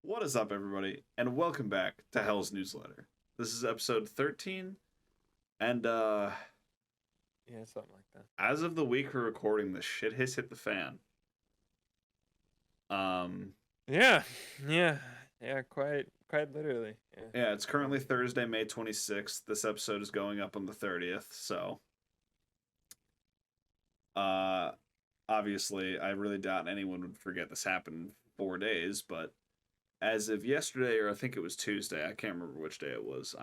What is up, everybody, and welcome back to Hell's Newsletter. This is episode 13, and Yeah, something like that. as of the week we're recording this, shit has hit the fan. Um, Yeah, yeah, quite literally. Yeah. yeah, it's currently Thursday, May 26th. This episode is going up on the 30th, so uh, obviously, I really doubt anyone would forget this happened in 4 days, but as of yesterday, or I think it was Tuesday, I can't remember which day it was.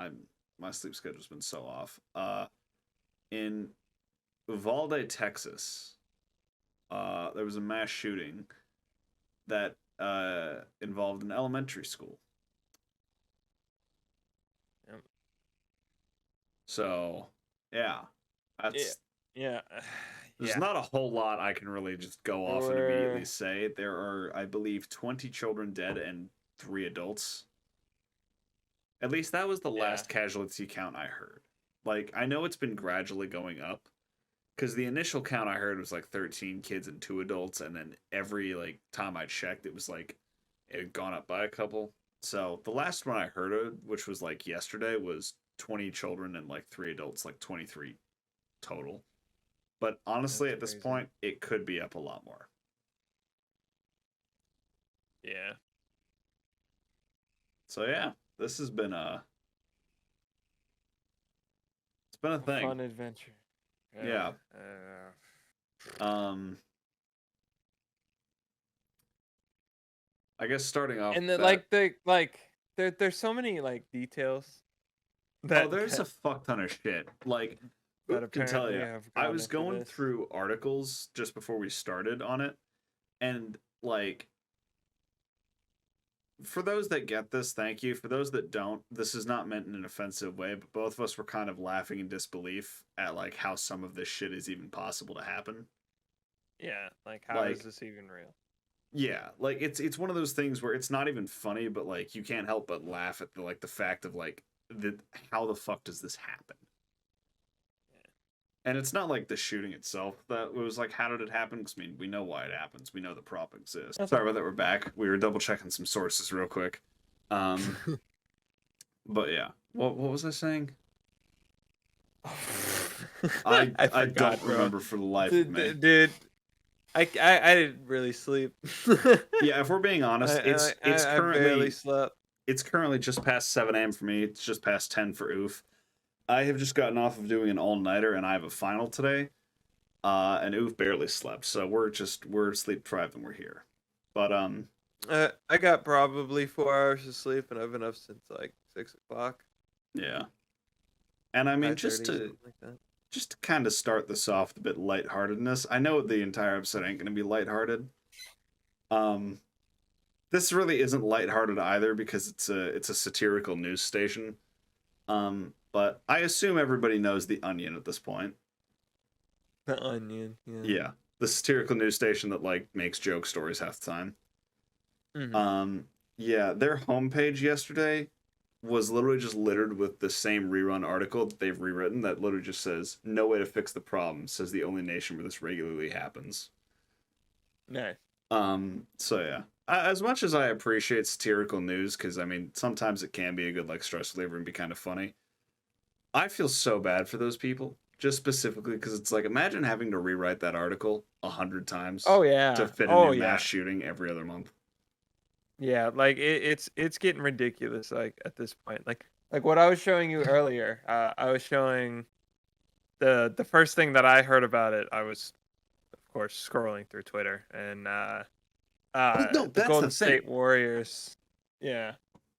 My sleep schedule's been so off. In Uvalde, Texas, there was a mass shooting that involved an elementary school. Yep. So, yeah, that's Yeah. there's Yeah. not a whole lot I can really just go There off and immediately were say. There are, I believe, 20 children dead and 3 adults. At least that was the yeah. last casualty count I heard. Like, I know it's been gradually going up, because the initial count I heard was like 13 kids and 2 adults, and then every like time I checked, it was like it had gone up by a couple. So the last one I heard of, which was like yesterday, was 20 children and like 3 adults, like 23 total. But honestly, That's at this crazy. point, it could be up a lot more. Yeah. So yeah, this has been it's been a A thing. fun adventure. Yeah. Um, I guess starting off and with the, that. there's so many like details Oh, that there's a fuck ton of shit. Like, that who can tell apparently you? have I gone was into going this. through articles just before we started on it, and like, for those that get this, thank you. For those that don't, this is not meant in an offensive way, but both of us were kind of laughing in disbelief at like how some of this shit is even possible to happen. Yeah, like how is Like, this even real? yeah, like it's one of those things where it's not even funny, but like you can't help but laugh at the fact of like the how the fuck does this happen? And it's not like the shooting itself that was like, how did it happen? Because I mean, we know why it happens. We know the prop exists. Yeah. Sorry about that. We're back. We were double checking some sources real quick. Um, but yeah, what was I saying? I I I forgot, don't bro. remember for the life of me. Dude, I didn't really sleep. Yeah, if we're being honest, I barely slept. it's currently just past 7 a.m. for me. It's just past 10 for Oof. I have just gotten off of doing an all nighter, and I have a final today. And Oof barely slept, so we're sleep deprived and we're here. But I got probably 4 hours of sleep, and I've been up since like 6 o'clock, yeah. And I mean, 5:30, something like that. just to kind of start this off with a bit lightheartedness. I know the entire episode ain't gonna be lighthearted. Um, this really isn't lighthearted either because it's a satirical news station. But I assume everybody knows the Onion at this point. The Onion, yeah. Yeah, the satirical news station that like makes joke stories half the time. Mm-hmm. Yeah, their homepage yesterday was literally just littered with the same rerun article that they've rewritten that literally just says, "No way to fix the problem," says the only nation where this regularly happens. Nice. So yeah. As much as I appreciate satirical news, because I mean, sometimes it can be a good like stress reliever and be kind of funny. I feel so bad for those people, just specifically because it's like imagine having to rewrite that article 100 times Oh to yeah. fit a Oh new mass yeah. shooting every other month. Yeah. Like it's getting ridiculous. Like at this point, like what I was showing you earlier. I was showing the first thing that I heard about it. I was, of course, scrolling through Twitter, and Well, no, the that's the Golden thing. State Warriors. Yeah.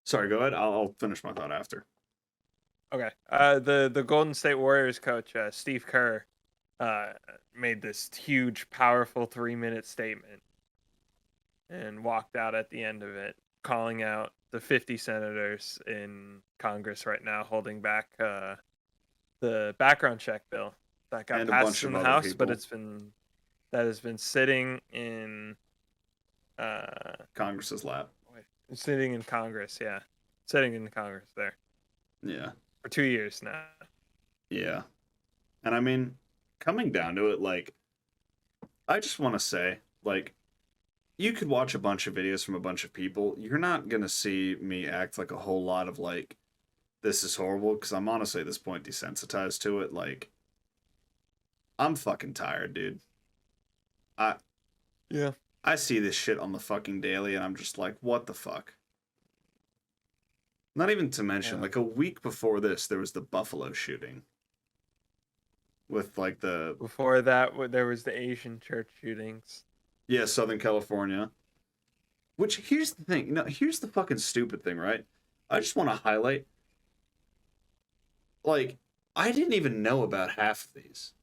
Sorry, go ahead. I'll finish my thought after. Okay. The Golden State Warriors coach, Steve Kerr, uh, made this huge, powerful 3-minute statement and walked out at the end of it, calling out the 50 senators in Congress right now holding back the background check bill that got And a passed bunch in of the other House, but people. that has been sitting in uh Congress's lap. sitting in Congress. Yeah, sitting in Congress there Yeah. for 2 years now. Yeah. And I mean, coming down to it, like, I just want to say, like, you could watch a bunch of videos from a bunch of people. You're not gonna see me act like a whole lot of like, this is horrible, because I'm honestly at this point desensitized to it. Like, I'm fucking tired, dude. I Yeah. I see this shit on the fucking daily, and I'm just like, what the fuck? Not even to mention, Yeah. like a week before this, there was the Buffalo shooting with like the Before that, there was the Asian church shootings. yeah, Southern California. Which here's the thing, here's the fucking stupid thing, right? I just want to highlight, like, I didn't even know about half of these.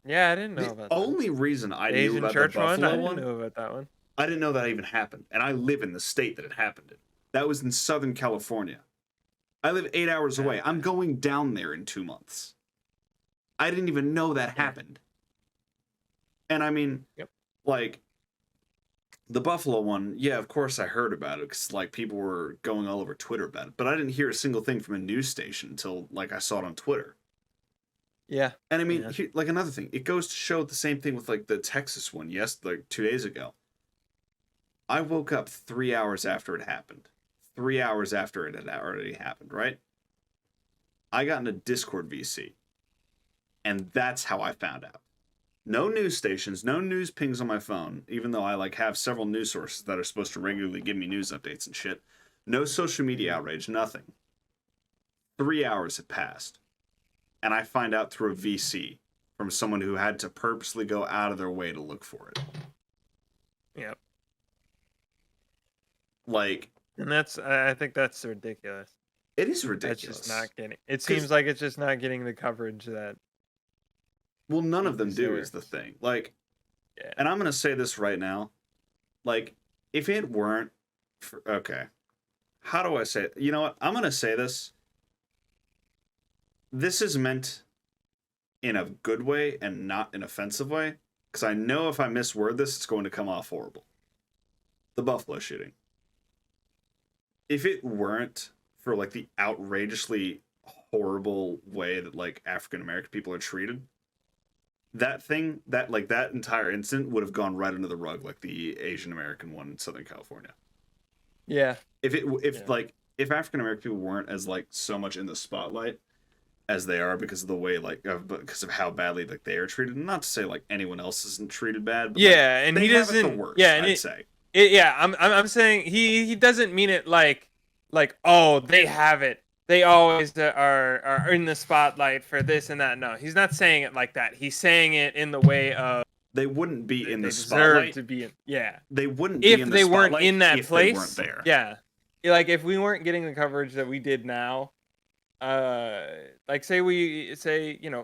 Yeah, I didn't know The about that. only reason I The knew Asian about the church one? I Buffalo didn't one, know about that one. I didn't know that even happened, and I live in the state that it happened in. That was in Southern California. I live 8 hours away. I'm going down there in 2 months. I didn't even know that happened. And I mean, Yep. like, the Buffalo one, yeah, of course I heard about it because, like, people were going all over Twitter about it. But I didn't hear a single thing from a news station until, like, I saw it on Twitter. Yeah. And I mean, like, another thing, it goes to show the same thing with, like, the Texas one, like, 2 days ago. I woke up 3 hours after it happened. 3 hours after it had already happened, right? I got in a Discord VC. And that's how I found out. No news stations, no news pings on my phone, even though I like have several news sources that are supposed to regularly give me news updates and shit. No social media outrage, nothing. 3 hours had passed. And I find out through a VC from someone who had to purposely go out of their way to look for it. Yep. Like, and I think that's ridiculous. It is ridiculous. That's just not getting. It seems like it's just not getting the coverage that. Well, none of them do is the thing. Like, yeah. And I'm gonna say this right now, like, if it weren't, okay, how do I say it? You know what? I'm gonna say this. This is meant in a good way and not an offensive way, because I know if I misword this, it's going to come off horrible. The Buffalo shooting. If it weren't for like the outrageously horrible way that like African American people are treated, that entire incident would have gone right under the rug, like the Asian American one in Southern California. Yeah. If African American people weren't as like so much in the spotlight as they are because of the way because of how badly like they are treated, not to say like anyone else isn't treated bad, but yeah, like, and they he have doesn't. It the worst, yeah, and I'd say. I'm saying he doesn't mean it like oh they have it. They always are in the spotlight for this and that. No, he's not saying it like that. He's saying it in the way of they wouldn't be in the spotlight. To be in, yeah. They wouldn't if be in they the weren't in that if place. They weren't there. Yeah. Like if we weren't getting the coverage that we did now, like say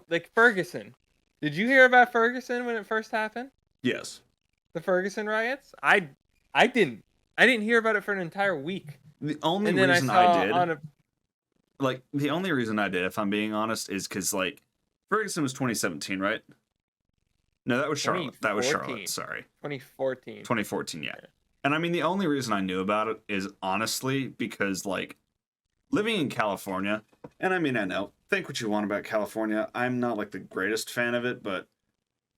like Ferguson. Did you hear about Ferguson when it first happened? Yes. The Ferguson riots? I didn't. I didn't hear about it for an entire week. The only reason I did, the only reason I did, if I'm being honest, is because like Ferguson was 2017, right? No, that was Charlotte. That was Charlotte. Sorry. 2014. 2014, yeah. And I mean, the only reason I knew about it is honestly because like living in California, and I mean, I know, think what you want about California. I'm not like the greatest fan of it, but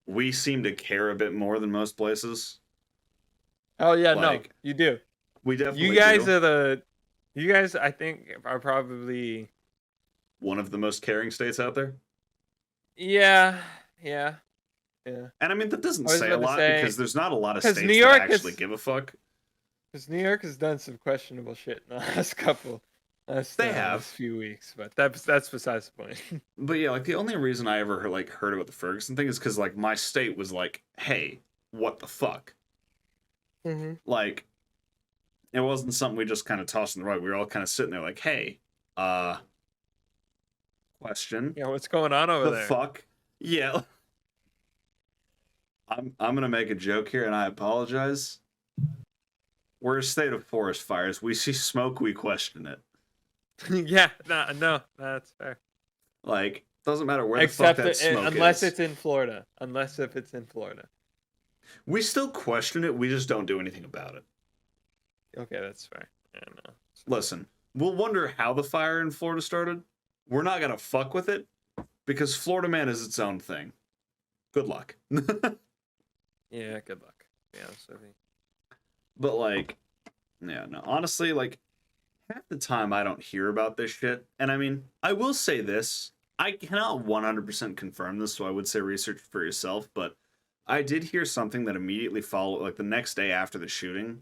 we seem to care a bit more than most places. Oh yeah, no, you do. We definitely you guys I think are probably one of the most caring states out there. Yeah. And I mean, that doesn't say a lot because there's not a lot of states that actually give a fuck. Because New York has done some questionable shit in the last few weeks, but that's besides the point. But yeah, like the only reason I ever heard about the Ferguson thing is because like my state was like, "Hey, what the fuck?" Mm-hmm. Like, it wasn't something we just kind of tossed in the rug. We were all kind of sitting there like, "Hey, question? Yeah, what's going on over there? The fuck? Yeah." I'm gonna make a joke here, and I apologize. We're a state of forest fires. We see smoke, we question it. Yeah, no, that's fair. Like, doesn't matter where the fuck that smoke is. Unless it's in Florida. Unless if it's in Florida. We still question it, we just don't do anything about it. Okay, that's fair. Yeah, no. Listen, we'll wonder how the fire in Florida started. We're not gonna fuck with it, because Florida Man is its own thing. Good luck. Yeah, good luck. Yeah, so But like, yeah, no, honestly, like half the time I don't hear about this shit. And I mean, I will say this. I cannot 100% confirm this, so I would say research for yourself, but I did hear something that immediately followed, like the next day after the shooting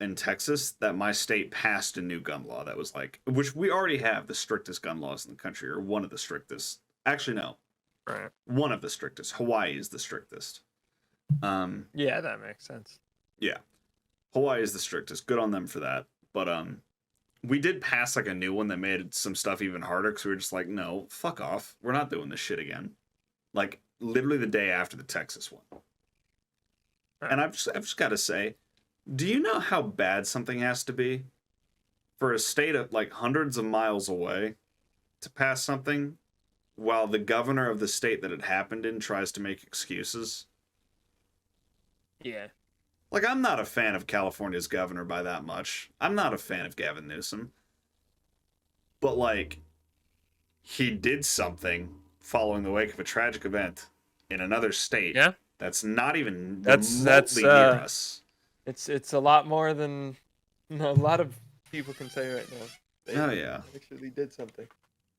in Texas, that my state passed a new gun law that was like, which we already have the strictest gun laws in the country, or one of the strictest. Actually, no, Right. one of the strictest. Hawaii is the strictest. Yeah, that makes sense. Yeah, Hawaii is the strictest. Good on them for that. But we did pass like a new one that made some stuff even harder because we were just like, no, fuck off. We're not doing this shit again. Like literally the day after the Texas one. Right. And I've just got to say, do you know how bad something has to be for a state of like hundreds of miles away to pass something while the governor of the state that it happened in tries to make excuses? Yeah. Like, I'm not a fan of California's governor by that much. I'm not a fan of Gavin Newsom. But, like, he did something following the wake of a tragic event in another state Yeah. that's not even That's remotely near us. It's a lot more than a lot of people can say right now. They Oh, yeah. actually did something.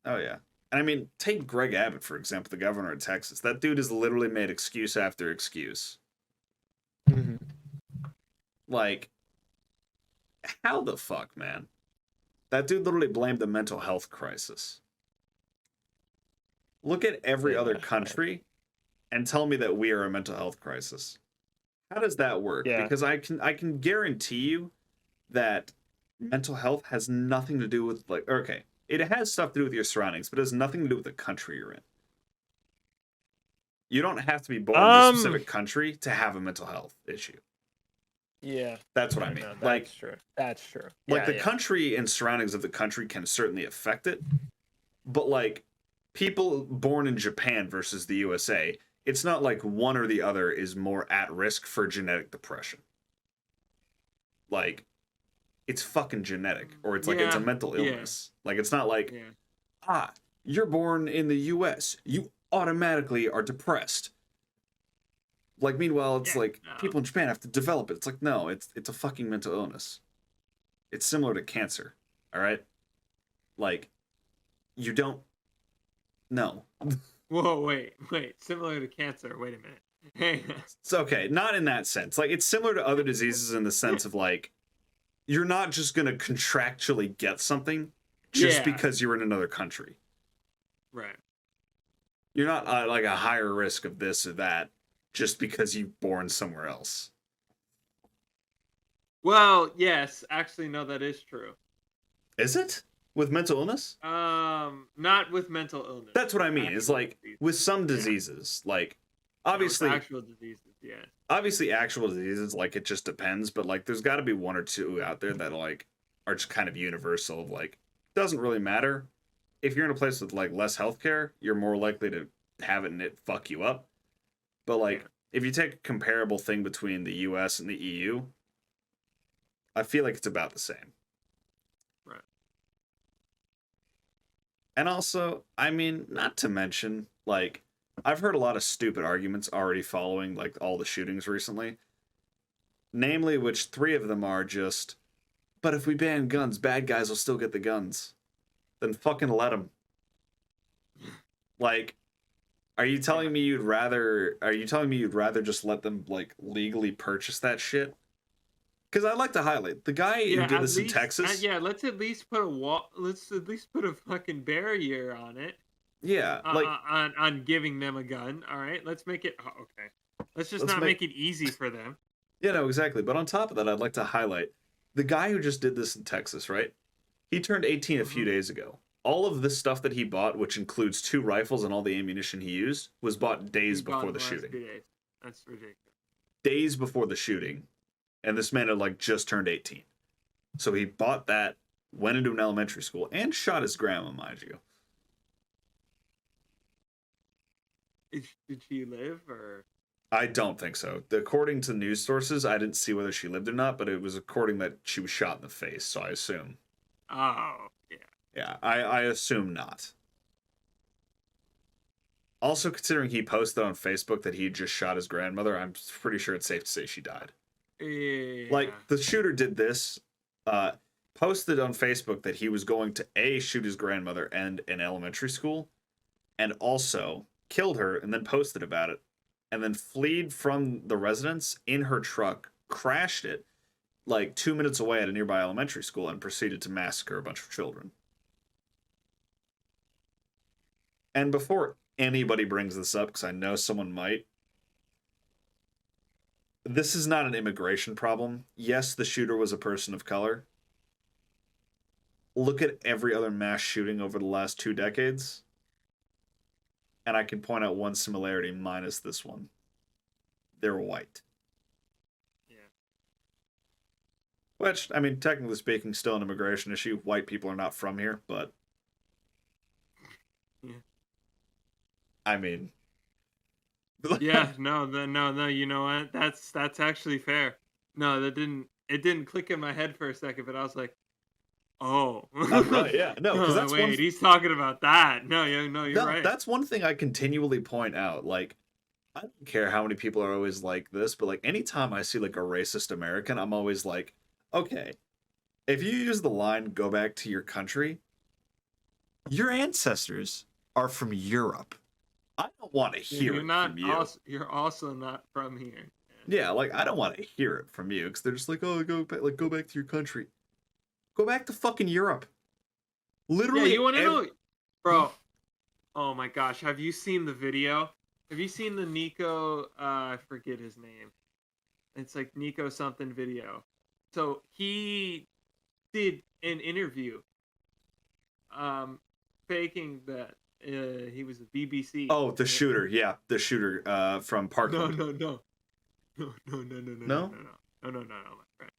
Oh, yeah. And I mean, take Greg Abbott, for example, the governor of Texas. That dude has literally made excuse after excuse. Mm-hmm. Like, how the fuck, man? That dude literally blamed the mental health crisis. Look at every other country and tell me that we are a mental health crisis. How does that work? Yeah. Because I can guarantee you that mental health has nothing to do with like okay, it has stuff to do with your surroundings, but it has nothing to do with the country you're in. You don't have to be born in a specific country to have a mental health issue. Yeah. That's what I mean. No, that's like true. That's true. Like Yeah, the country and surroundings of the country can certainly affect it, but like people born in Japan versus the USA, it's not like one or the other is more at risk for genetic depression. Like it's fucking genetic, or it's like it's a mental illness. Like it's not like you're born in the US, you automatically are depressed. Like meanwhile, it's like people in Japan have to develop it. It's like no, it's a fucking mental illness. It's similar to cancer. All right, like you don't. No. Whoa, wait. Similar to cancer. Wait a minute. Hey. It's okay, not in that sense. Like it's similar to other diseases in the sense of like you're not just gonna contractually get something just because you're in another country. Right. You're not like a higher risk of this or that just because you're born somewhere else. Well, yes, actually, no, that is true. Is it with mental illness? Not with mental illness. That's what I mean. Is like with some diseases, like obviously actual diseases. Yeah. Obviously, actual diseases, like it just depends. But like, there's got to be one or two out there that like are just kind of universal. Of like, doesn't really matter if you're in a place with like less healthcare, you're more likely to have it and it fuck you up. But like, if you take a comparable thing between the U.S. and the EU, I feel like it's about the same. Right. And also, I mean, not to mention, like, I've heard a lot of stupid arguments already following, like, all the shootings recently. Namely, which three of them are just, but if we ban guns, bad guys will still get the guns. Then fucking let them. Like, are you telling me you'd rather just let them, like, legally purchase that shit? Because I'd like to highlight the guy who did this in Texas. Let's at least put a wall. Let's at least put a fucking barrier on it. Yeah, like on giving them a gun. All right, let's make it okay. Let's not make it easy for them. Yeah, no, exactly. But on top of that, I'd like to highlight the guy who just did this in Texas. Right? He turned 18 a few days ago. All of this stuff that he bought, which includes 2 rifles and all the ammunition he used, was bought days before the shooting. That's ridiculous. Days before the shooting. And this man had like just turned 18. So he bought that, went into an elementary school, and shot his grandma, mind you. Did she live or? I don't think so. According to news sources, I didn't see whether she lived or not, but it was according that she was shot in the face, so I assume. Oh, yeah. Yeah, I assume not. Also, considering he posted on Facebook that he just shot his grandmother, I'm pretty sure it's safe to say she died. Yeah. Like, the shooter did this, uh, posted on Facebook that he was going to A, shoot his grandmother and an elementary school, and also killed her, and then posted about it, and then fled from the residence in her truck, crashed it like 2 minutes away at a nearby elementary school, and proceeded to massacre a bunch of children. And before anybody brings this up, because I know someone might, this is not an immigration problem. Yes, the shooter was a person of color. Look at every other mass shooting over the last 2 decades, and I can point out one similarity minus this one. They're white. Yeah. Which, I mean, technically speaking, still an immigration issue. White people are not from here, but Yeah. I mean, Yeah, no, you know what? That's actually fair. No, it didn't click in my head for a second, but I was like, "Oh." right, yeah, no, because Oh, that's wait, he's talking about that. No, no, you're no, right. that's one thing I continually point out. Like, I don't care how many people are always like this, but like anytime I see like a racist American, I'm always like, okay, if you use the line "go back to your country," your ancestors are from Europe. I don't want to hear You're it not from you. also you're also not from here. Yeah, like I don't want to hear it from you because they're just like, oh, go back to your country. Go back to fucking Europe. Yeah, Literally, you want to know, bro? Oh my gosh, have you seen the video? Have you seen the Nico? I forget his name. It's like Nico something video. So he did an interview, faking that he was the BBC. Oh, the Right? shooter. Yeah, the shooter from No, Parkland. no, no, no, no, no, no, no, no, no, No? no, no, my friend.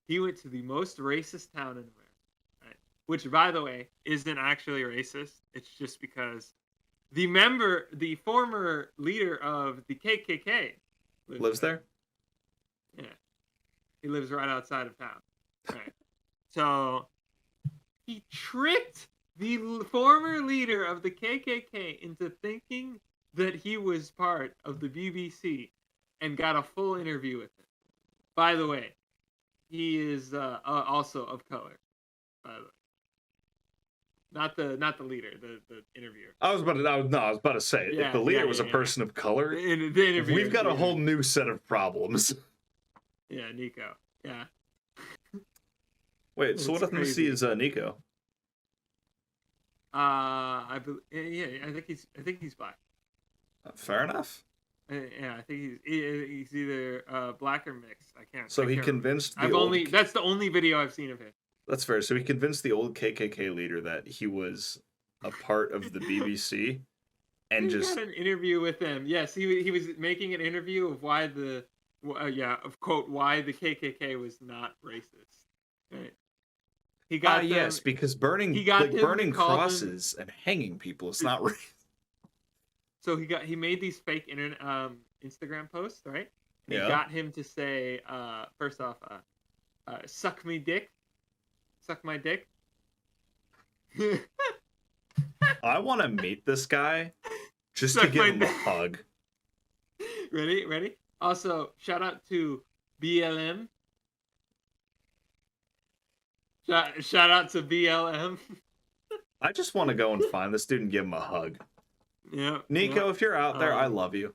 He went to the most racist town in America, right? Which, by the way, isn't actually racist. It's just because the former leader of the KKK Lives there? Yeah, he lives right outside of town. Right. So he tricked the former leader of the KKK into thinking that he was part of the BBC and got a full interview with him. By the way, he is also of color. By the way, not the leader, the interviewer. I was about to say, if Yeah, the yeah, leader was yeah, a yeah. person of color, The interviewer. we've got the a whole interviewer. new set of problems. Yeah, Nico. Yeah. Wait, so what It's ethnicity crazy. is Nico? Yeah, I think he's black. Fair enough. Yeah, I think he's either black or mixed. I can't. So I he can't convinced the I've old. only that's the only video I've seen of him. That's fair. So he convinced the old KKK leader that he was a part of the BBC, and He just had an interview with him. Yes, he was making an interview of why of quote why the KKK was not racist. Right. He got them. yes, because burning He got them to burning call them. crosses and hanging people is not racist. So he made these fake Instagram posts, right? And Yeah. he got him to say first off, suck me dick, suck my dick. I want to meet this guy just to Suck give my him a dick. hug. Ready? Also, shout out to BLM. Shout out to BLM. I just want to go and find this dude and give him a hug. Yeah. Nico, if you're out there, I love you.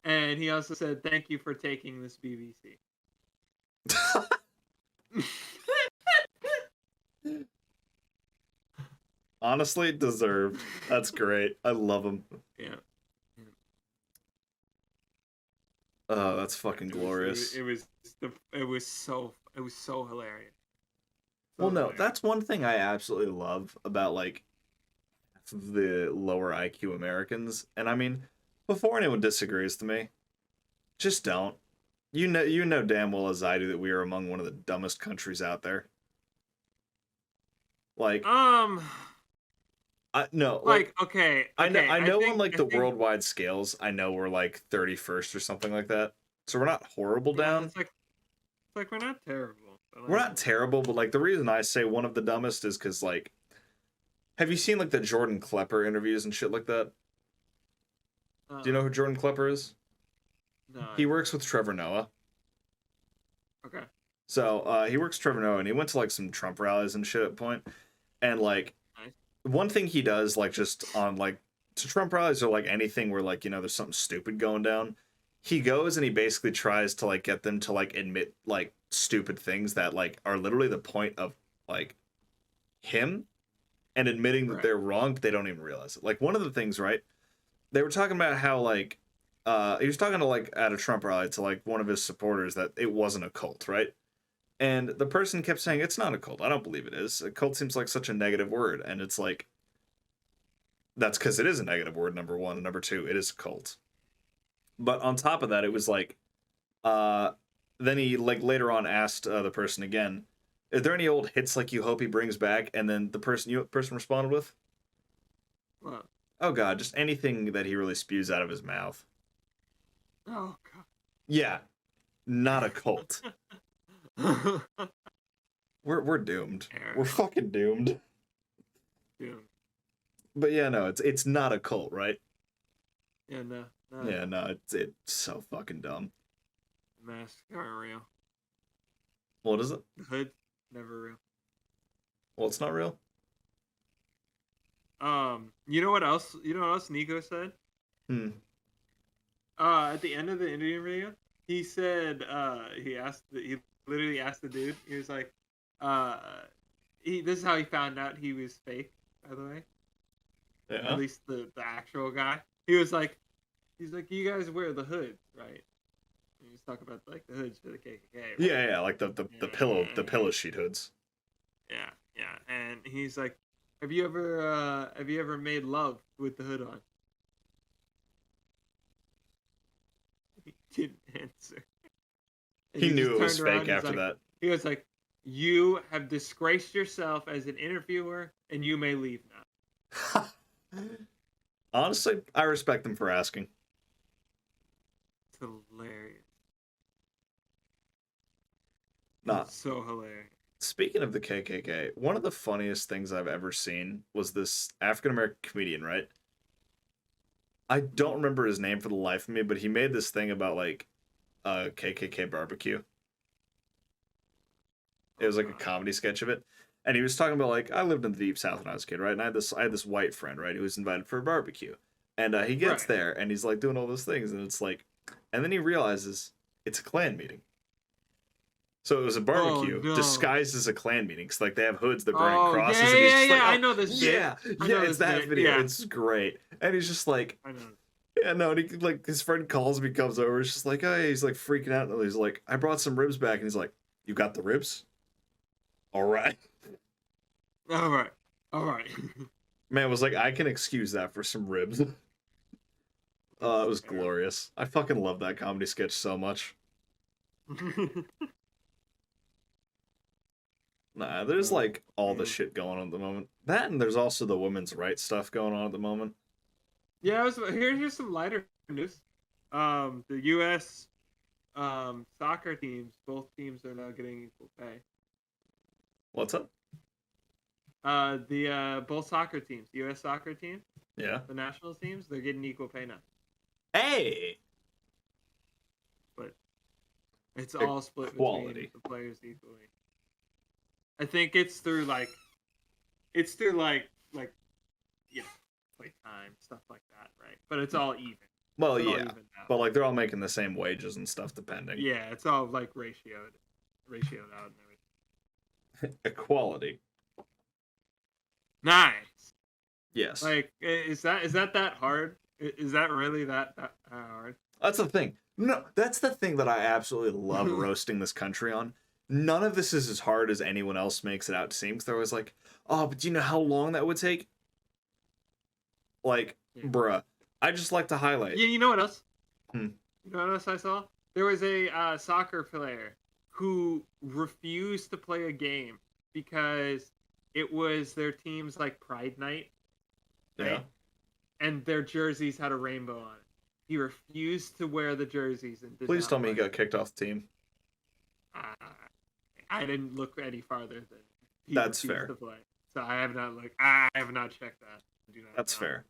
And he also said, "Thank you for taking this BBC." Honestly, deserved. That's great. I love him. Yeah. Oh, that's fucking glorious. It was so hilarious. Well, no, that's one thing I absolutely love about like the lower IQ Americans. And I mean, before anyone disagrees to me, just don't. You know damn well as I do that we are among one of the dumbest countries out there. Like, Okay. I know think, on like I the think, worldwide scales, I know we're like 31st or something like that. So we're not horrible down. It's like we're not terrible. But We're not terrible, but like the reason I say one of the dumbest is because like, have you seen like the Jordan Klepper interviews and shit like that? Do you know who Jordan Klepper is? No, I He don't. works with Trevor Noah. Okay. So he works with Trevor Noah, and he went to like some Trump rallies and shit at point. And like Nice. one thing he does, like just on like to Trump rallies or like anything where like there's something stupid going down, he goes and he basically tries to like get them to like admit like stupid things that like are literally the point of like him and admitting that Right. they're wrong, but they don't even realize it. Like one of the things, right? They were talking about how like he was talking to like at a Trump rally to like one of his supporters that it wasn't a cult, right? And the person kept saying it's not a cult. I don't believe it is. A cult seems like such a negative word, and it's like that's because it is a negative word. Number one, and number two, it is a cult. But on top of that, it was like uh then he like later on asked the person again, "Is there any old hits like you hope he brings back?" And then the person responded with, What? "Oh God, just anything that he really spews out of his mouth." Oh Yeah, not a cult. god. We're doomed. We're Terrible. fucking doomed. Dude. But yeah, no, it's not a cult, right? Yeah, no, not at Yeah, all. no, it's so fucking dumb. Masks aren't real. What is it? The hood, never real. Well, it's not real. You know what else? You know what else Nico said? Hmm. At the end of the interview, he said, he literally asked the dude. He was like, uh, this is how he found out he was fake. By the way, at Yeah. least the actual guy. He's like, you guys wear the hoods, right? And he's talking about like the hoods for the KKK, right? Yeah, yeah, like the pillow sheet hoods. Yeah, yeah. And he's like, have you ever made love with the hood on? He didn't answer. And He he knew just it was turned fake around. after that. He was like, you have disgraced yourself as an interviewer, and you may leave now. Honestly, I respect them for asking. It's hilarious. Nah. It's so hilarious. Speaking of the KKK, one of the funniest things I've ever seen was this African American comedian, right? I don't remember his name for the life of me, but he made this thing about like KKK barbecue. It Oh was like a god. comedy sketch of it. And he was talking about like I lived in the deep south when I was a kid, right? And I had this white friend, right, who was invited for a barbecue. And he gets Right. there and he's like doing all those things and it's like and then he realizes it's a Klan meeting. So it was a Oh barbecue no. disguised as a Klan meeting. Cause like they have hoods, they're burning Oh yeah, crosses, and he's yeah, just like, yeah. I oh know this bit. yeah, I yeah, know it's this that bit. video. Yeah. It's great. And he's just like, I know. yeah, no, and he like his friend calls him, he comes over, he's just like, oh, he's like freaking out, and he's like, I brought some ribs back, and he's like, you got the ribs? All right. All right. All right. Man was like, I can excuse that for some ribs. It It's was terrible. glorious. I fucking love that comedy sketch so much. Nah, there's like all the Man. shit going on at the moment. That and there's also the women's rights stuff going on at the moment. Yeah, here's some lighter news. The U.S. Soccer teams, both teams are now getting equal pay. What's up? The both soccer teams, U.S. soccer team, Yeah. the national teams, they're getting equal pay now. Hey, But it's all split between equality. the players equally. I think it's through you know play time stuff like that, right? But it's all even. Well, It's all yeah, even out. but like they're all making the same wages and stuff, depending. Yeah, it's all like ratioed out and everything. Equality. Nice. Yes. Like, is that hard? Is that really that hard? That's the thing. No, that's the thing that I absolutely love roasting this country on. None of this is as hard as anyone else makes it out to seem. Because they're always like, oh, but do you know how long that would take? Like, Yeah. bruh. I just like to highlight. Yeah, you know what else? Hmm. You know what else I saw? There was a soccer player who refused to play a game because it was their team's like Pride Night, right? Yeah. And their jerseys had a rainbow on it. He refused to wear the jerseys and did Please not tell me he play. got kicked off the team. Uh, I didn't look any farther than he That's refused fair. to play, so I have not looked. I have not checked that. I do not That's know. fair.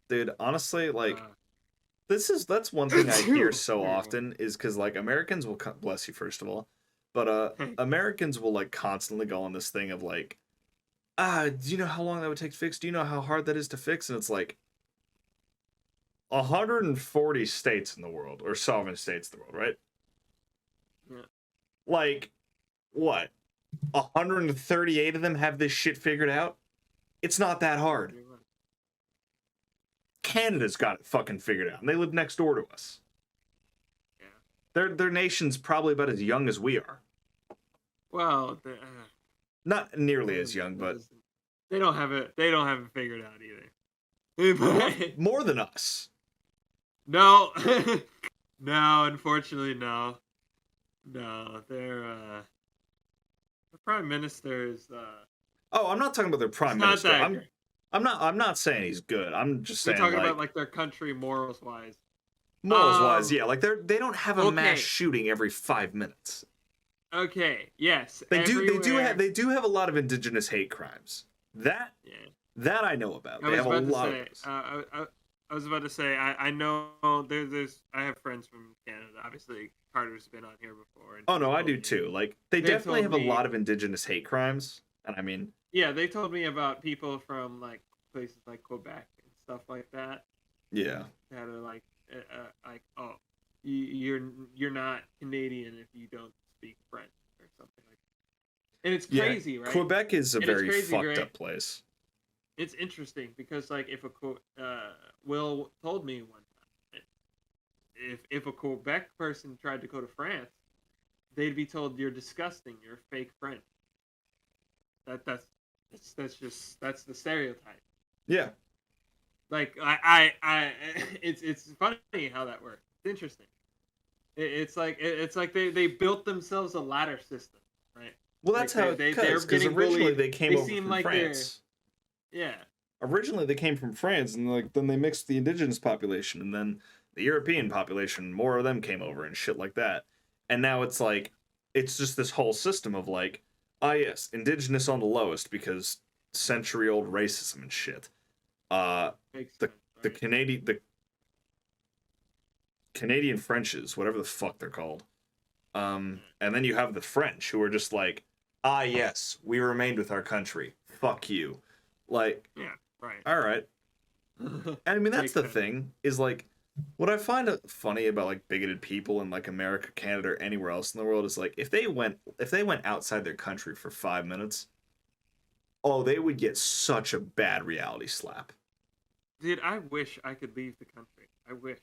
Dude, honestly, like, Uh, That's one thing I hear Two. so There you often is because like Americans will bless you first of all, but go. Americans will like constantly go on this thing of like, do you know how long that would take to fix? Do you know how hard that is to fix? And it's like 140 states in the world or sovereign states in the world, right? Yeah. Like what? 138 of them have this shit figured out? It's not that hard. Pretty much. Canada's got it fucking figured out, and they live next door to us. Yeah. Their nation's probably about as young as we are. Well, Not nearly as young, but they don't have it. They don't have it figured out either. more than us. No, no. Unfortunately, no. No, the prime minister is. Oh, I'm not talking about their prime Not minister. that great. I'm not saying he's good. I'm just We're saying talking like, about like their country morals wise. morals wise, yeah. Like they don't have a Okay. mass shooting every 5 minutes. Okay. Yes. They everywhere. do have a lot of indigenous hate crimes. Yeah. That I know about. I They was have a about to lot say. of those. I was about to say. I know there's. I have friends from Canada. Obviously, Carter's been on here before. And Oh no, he I do told me- too. Like they They've definitely have told a me- lot of indigenous hate crimes, and I mean, Yeah, they told me about people from like places like Quebec and stuff like that yeah, that are like oh, you're not Canadian if you don't speak French or something like that. And it's crazy, yeah. right? Quebec is a And it's very crazy, fucked right? up place. It's interesting because like if Will told me one time if a Quebec person tried to go to France, they'd be told you're disgusting, you're fake French. That's the stereotype. Yeah, Like it's funny how that works. It's interesting. It's like they built themselves a ladder system, right? well, that's Like, how they're it goes. Because getting originally bullied. they came They over seem from like they're- France. Yeah, Originally they came from France, and like then they mixed the indigenous population, and then the European population. More of them came over and shit like that. And now it's like it's just this whole system of like, ah yes, indigenous on the lowest because century-old racism and shit. makes The- sense. The Right? Canadian Frenches, whatever the fuck they're called. And then you have the French who are just like, ah yes, we remained with our country. Fuck you. Like, Yeah, right. all right. I mean, that's Makes the sense. thing is like, what I find funny about like bigoted people in like America, Canada, or anywhere else in the world is like if they went outside their country for 5 minutes, oh, they would get such a bad reality slap. Dude, I wish I could leave the country. I wish.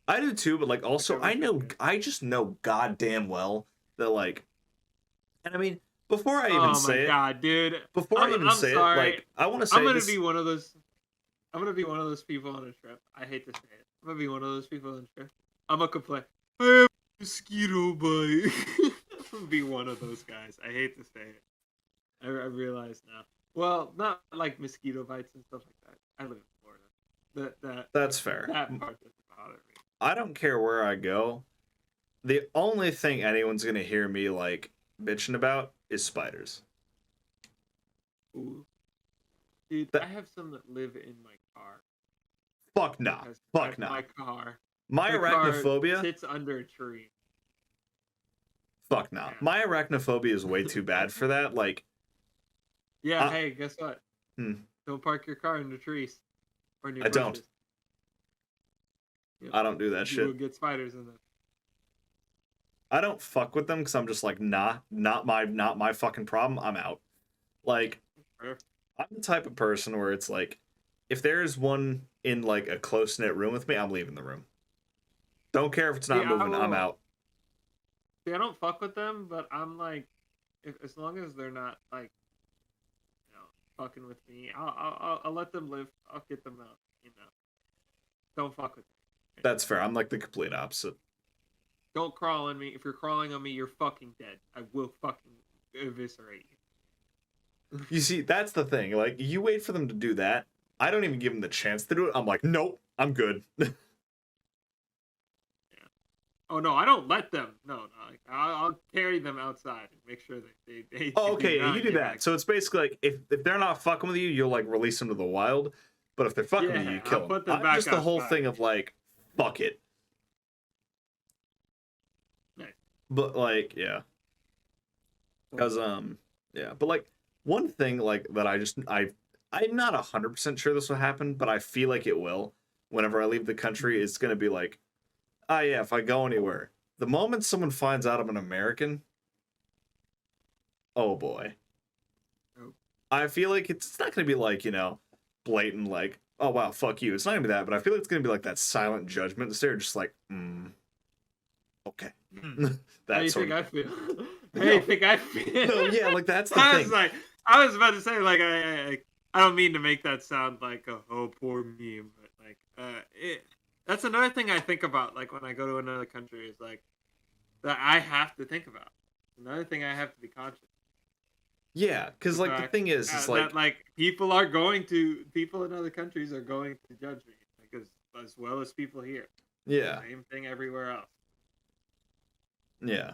I do too, but like also I wish I could. I just know goddamn well that like, and I mean before I even Oh say my it, god, dude. before I even I'm say sorry. it, like I want to say I'm gonna this. be one of those. I'm gonna be one of those people on a trip. I hate to say it. I'm gonna be one of those people on a trip. I'm gonna complain. I have a mosquito bite. I'm gonna be one of those guys. I hate to say it. I realize now. Well, not like mosquito bites and stuff like that. I live in Florida. That's fair. That part doesn't bother me. I don't care where I go. The only thing anyone's gonna hear me like bitching about is spiders. Ooh. Dude, That- I have some that live in my car. Fuck nah. Because Fuck nah. My car. My My car arachnophobia. sits under a tree. Fuck nah. Yeah. My arachnophobia is way too bad for that. Like, Yeah, hey, guess what? Hmm. Don't park your car in the trees. Or near I don't. bushes. Yep. I don't do that You shit. will get spiders in them. I don't fuck with them because I'm just like, nah, not my fucking problem. I'm out. Like, Fair. I'm the type of person where it's like, if there's one in like a close knit room with me, I'm leaving the room. Don't care if it's not See, I moving. I'm will- out. See, I don't fuck with them, but I'm like, as long as they're not like, fucking with me, I'll let them live. I'll get them out. Don't fuck with them. That's fair. I'm like the complete opposite. Don't crawl on me. If you're crawling on me, you're fucking dead. I will fucking eviscerate you. You see, that's the thing. Like, you wait for them to do that. I don't even give them the chance to do it. I'm like, nope, I'm good. Oh no, I don't let them. No. I'll carry them outside and make sure that they Oh, okay, not you do get that. back. So it's basically like if they're not fucking with you, you'll like release them to the wild. But if they're fucking with you, Yeah, you I'll kill them. put them I'm back just the whole outside. thing of like, fuck it. Nice. But like, yeah. Because yeah, but like one thing like that I'm not 100% sure this will happen, but I feel like it will. Whenever I leave the country, it's gonna be like, ah, yeah, if I go anywhere, the moment someone finds out I'm an American, oh boy. Oh. I feel like it's not gonna be like, blatant like, oh wow, fuck you. It's not gonna be that, but I feel like it's gonna be like that silent judgment instead of just like, okay. How do That you sort think of I thing. feel? How do you No, think I feel? no, yeah, like that's the I was thing. like, I was about to say, like, I don't mean to make that sound like, oh, poor me, but like, that's another thing I think about, like, when I go to another country, is like that I have to think about. Another thing I have to be conscious. Yeah, because The like the fact thing is that like, like people in other countries are going to judge me, because as well as people here. yeah, Same thing everywhere else. yeah.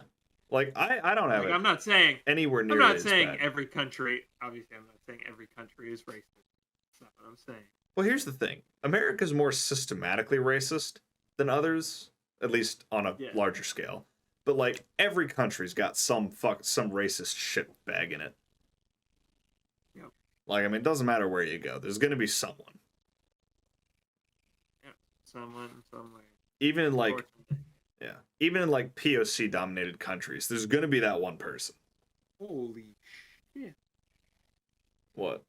Like I don't have Like it anywhere I'm nearly not as saying bad. every country. Obviously, I'm not saying every country is racist. That's not what I'm saying. Well, here's the thing. America's more systematically racist than others, at least on a Yeah. larger scale. But like every country's got some racist shit bag in it. Yep. Like I mean, it doesn't matter where you go. There's gonna be someone. Yep. Someone somewhere. Even in like Unfortunately. yeah, even in like POC dominated countries, there's gonna be that one person. Holy shit! What?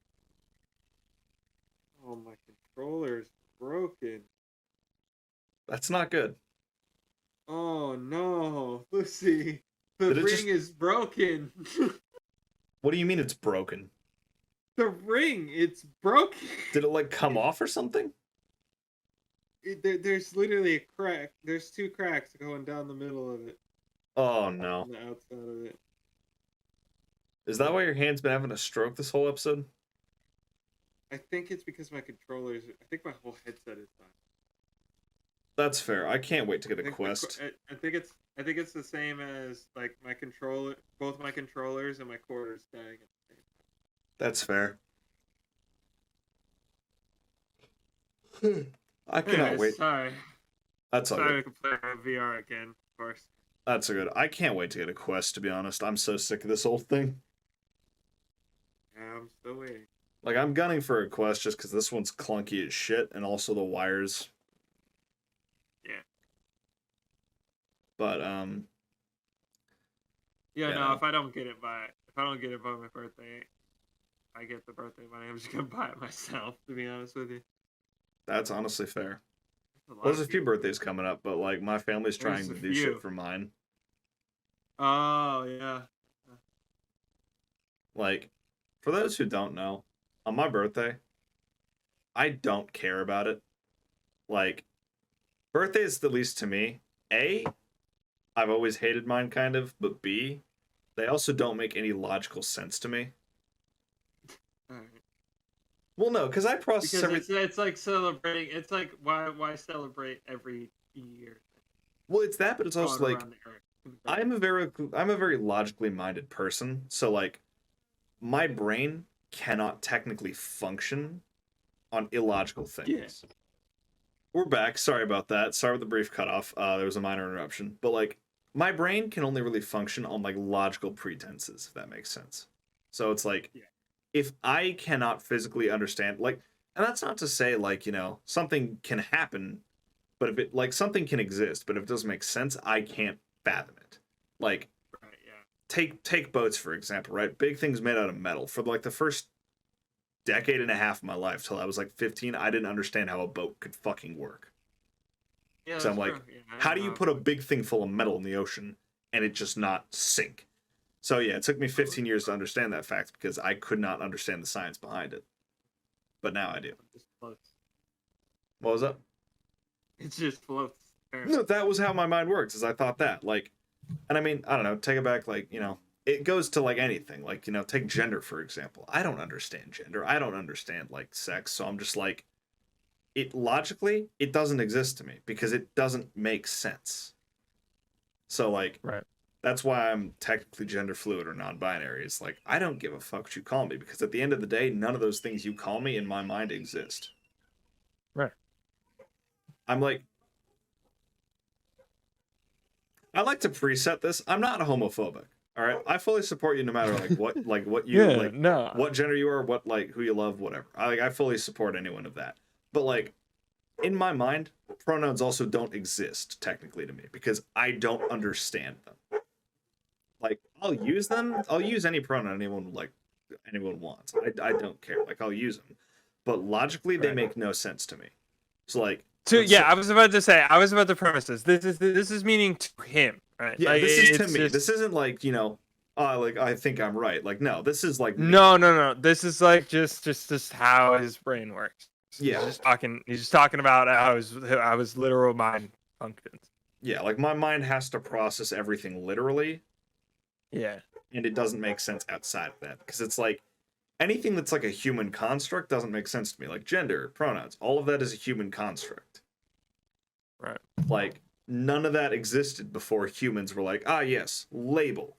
Oh, my controller's broken. That's not good. Oh no, Lucy, the Did it ring just? is broken. What do you mean it's broken? The ring, it's broken. Did it like come off or something? There's literally a crack. There's two cracks going down the middle of it, Oh no. on the outside of it. Is that why your hand's been having a stroke this whole episode? I think it's because my controllers. I think my whole headset is dying. That's fair. I can't wait to get a I think Quest. I think it's the same as like my controller. Both my controllers and my cord is dying at the same That's fair. I time. cannot Anyways, wait. sorry. That's all good. Sorry to complain about VR again, of course. That's a good. I can't wait to get a Quest, to be honest. I'm so sick of this old thing. Yeah, I'm still waiting. Like, I'm gunning for a Quest just because this one's clunky as shit, and also the wires. Yeah. But, Yeah, yeah, no, if I don't get it by my birthday, I get the birthday money. I'm just gonna buy it myself, to be honest with you. that's honestly fair. A lot Well, there's of a few people do. birthdays coming up, but, like, my family's There's trying a to do shit few. for mine. Oh yeah. Like, for those who don't know, on my birthday, I don't care about it. Like, birthdays, at least to me, A, I've always hated mine kind of, but B, they also don't make any logical sense to me. All right. Well, no, because I process Because every. it's like celebrating. It's like why celebrate every year? Well, it's that, but it's also Going like around the earth. I'm a very logically minded person, so like my brain cannot technically function on illogical Yeah. things. We're back. Sorry about that. Sorry with the brief cutoff. There was a minor interruption, but like my brain can only really function on like logical pretenses, if that makes sense. So it's like Yeah. if I cannot physically understand, like, and that's not to say like something can happen, but if it like something can exist, but if it doesn't make sense, I can't fathom it. Like Right. Yeah. take boats for example, right? Big things made out of metal. For like the first decade and a half of my life till I was like 15, I didn't understand how a boat could fucking work. Yeah, So that's I'm true. like, Yeah, I how don't do you know. put a big thing full of metal in the ocean and it just not sink? So yeah, it took me 15 years to understand that fact because I could not understand the science behind it. But now I do. It just floats. What was that? It just floats. No, that was how my mind works, is I thought that. Like, and I mean, I don't know, take it back, like, it goes to like anything. Like, take gender, for example. I don't understand gender. I don't understand like sex. So I'm just like, it logically, it doesn't exist to me because it doesn't make sense. So like, Right. that's why I'm technically gender fluid or non-binary. It's like, I don't give a fuck what you call me because at the end of the day, none of those things you call me in my mind exist. Right. I'm like, I like to preset this. I'm not homophobic. All right, I fully support you no matter what you Yeah, no. what gender you are, what like who you love, whatever. I fully support anyone of that. But like in my mind, pronouns also don't exist technically to me because I don't understand them. Like I'll use them. I'll use any pronoun anyone wants. I don't care. Like I'll use them, but logically they Right. make no sense to me. So like So let's yeah, say, I was about to say, I was about to premise this. This is meaning to him, right? yeah, Like this is to it's me. just This isn't like like I think I'm right. Like no, this is like me. no. This is like just how his brain works. He's Yeah, just talking. He's just talking about how his literal mind functions. yeah. Like my mind has to process everything literally, Yeah. and it doesn't make sense outside of that because it's like anything that's like a human construct doesn't make sense to me. Like gender, pronouns, all of that is a human construct. Right. Like none of that existed before humans were like, ah, yes, label.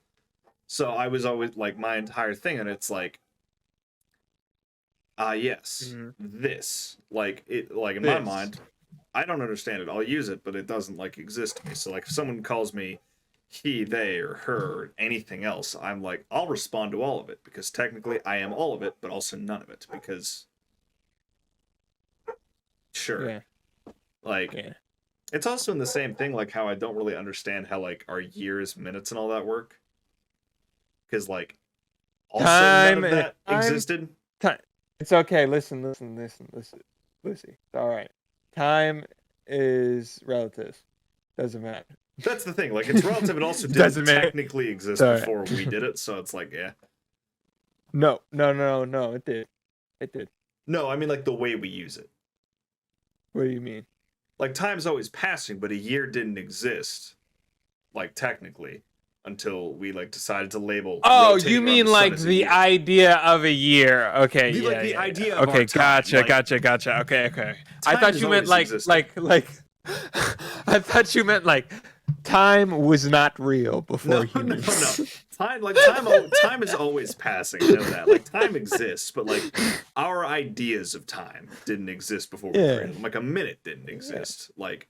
So I was always like my entire thing, and it's like, ah, yes, Mhm. this. Like it, like in my This. mind, I don't understand it. I'll use it, but it doesn't like exist to me. So like if someone calls me he, they, or her, or anything else, I'm like, I'll respond to all of it because technically I am all of it, but also none of it because sure. Yeah. Like Yeah. it's also in the same thing like how I don't really understand how like our years, minutes, and all that work. Because like also none of that existed. Time. It's okay. Listen. Lucy. It's all right. Time is relative. Doesn't matter. That's the thing. Like it's relative. It also didn't Doesn't matter. technically exist Sorry. before we did it. So it's like, yeah. No. It did. It did. No, I mean like the way we use it. What do you mean? Like time's always passing, but a year didn't exist. Like technically, until we like decided to label. Oh, rotating you around mean the sun like as a the year. idea of a year? Okay, The, yeah, like the yeah, idea yeah. of Okay, our time, gotcha. Okay. I Time thought has you meant always existed. like. I thought you meant like time was not real before No. humans. Time is always passing. I know that. Like time exists, but like our ideas of time didn't exist before we Yeah. created them. Like a minute didn't exist. Like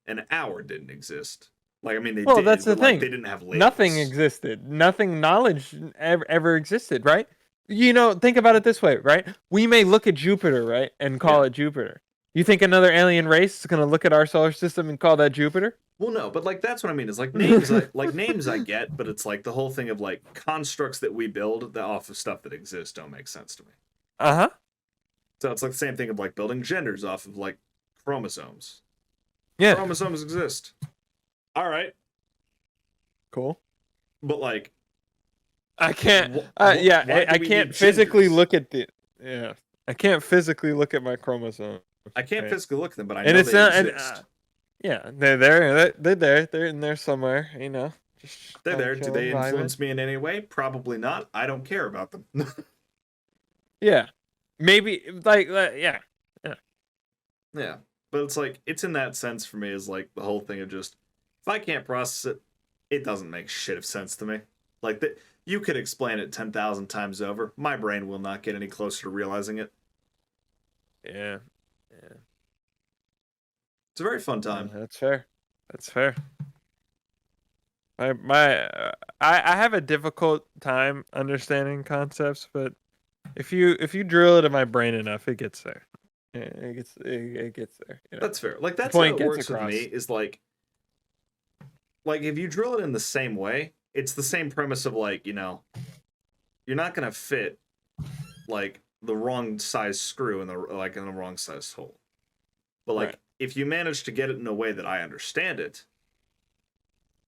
an hour didn't exist. Like I mean they Well, did, that's the but like thing. they didn't have labels. Nothing existed. Nothing knowledge ever existed, right? You know, think about it this way, right? We may look at Jupiter, right, and call Yeah. it Jupiter. You think another alien race is going to look at our solar system and call that Jupiter? Well, no, but like that's what I mean. Is like names I get, but it's like the whole thing of like constructs that we build that off of stuff that exists don't make sense to me. Uh-huh. So it's like the same thing of like building genders off of like chromosomes. Yeah. Chromosomes exist. All right, Cool. but like I can't. why I do we can't need physically genders? look at the. Yeah, I can't physically look at my chromosome. I can't Right. physically look at them, but I And know it's they not. exist. Yeah, they're there. They're there. They're in there somewhere. You know. Just They're kinda there. Do chilling, they vibing. influence me in any way? Probably not. I don't care about them. Yeah. Maybe yeah. Yeah, but it's like it's in that sense for me is like the whole thing of just if I can't process it, it doesn't make shit of sense to me. Like that, you could explain it 10,000 times over. My brain will not get any closer to realizing it. Yeah. It's a very fun time. That's fair. That's fair. I have a difficult time understanding concepts, but if you drill it in my brain enough, it gets there. Yeah, it gets there. You know? That's fair. Like that's point how it gets works with across. me. Is like if you drill it in the same way, it's the same premise of like you're not gonna fit like the wrong size screw in the wrong size hole. But like Right. if you manage to get it in a way that I understand it,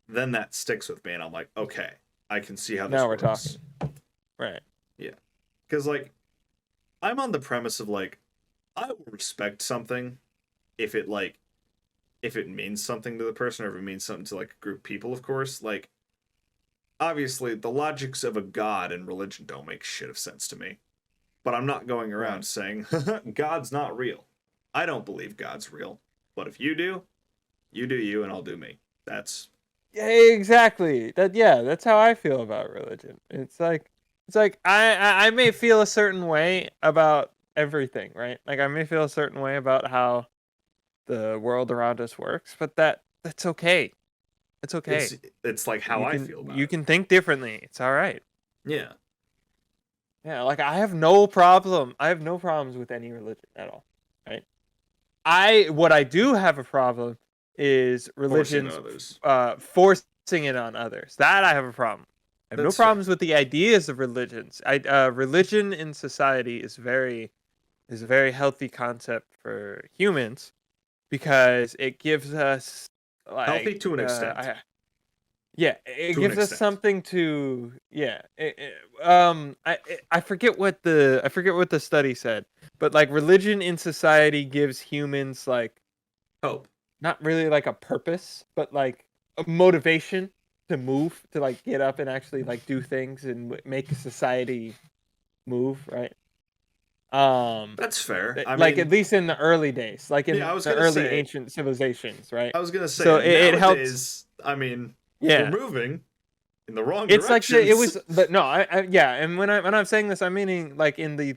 then that sticks with me, and I'm like, okay, I can see how this Now we're works. talking. Right. Because like I'm on the premise of like I will respect something if it means something to the person or if it means something to like a group of people, of course. Like obviously the logics of a god and religion don't make shit of sense to me. But I'm not going around Right. saying God's not real. I don't believe God's real. But if you do you and I'll do me. That's Yeah, exactly. That's how I feel about religion. It's like I may feel a certain way about everything, right? Like I may feel a certain way about how the world around us works, but that's okay. It's okay. It's like how I feel about it. You can think differently. It's all right. Yeah. Yeah, like I have no problem. I have no problems with any religion at all. Right? What I do have a problem is Forcing religions others. forcing it on others. That I have a problem. I have no That's fair. problems with the ideas of religions. Religion in society is a very healthy concept for humans because it gives us like Healthy to an extent. yeah, it To an gives us extent. something to I forget what the study said, but like religion in society gives humans like Hope. not really like a purpose, but like a motivation to move, to like get up and actually like do things and make society move, right? That's fair. I Like mean, at least in the early days, like yeah, in I was the gonna early say. ancient civilizations, right? I was gonna say So it helped. nowadays. I mean, we're Yeah, moving in the wrong it's like it directions. was, but no, yeah, and when I'm saying this, I'm meaning like in the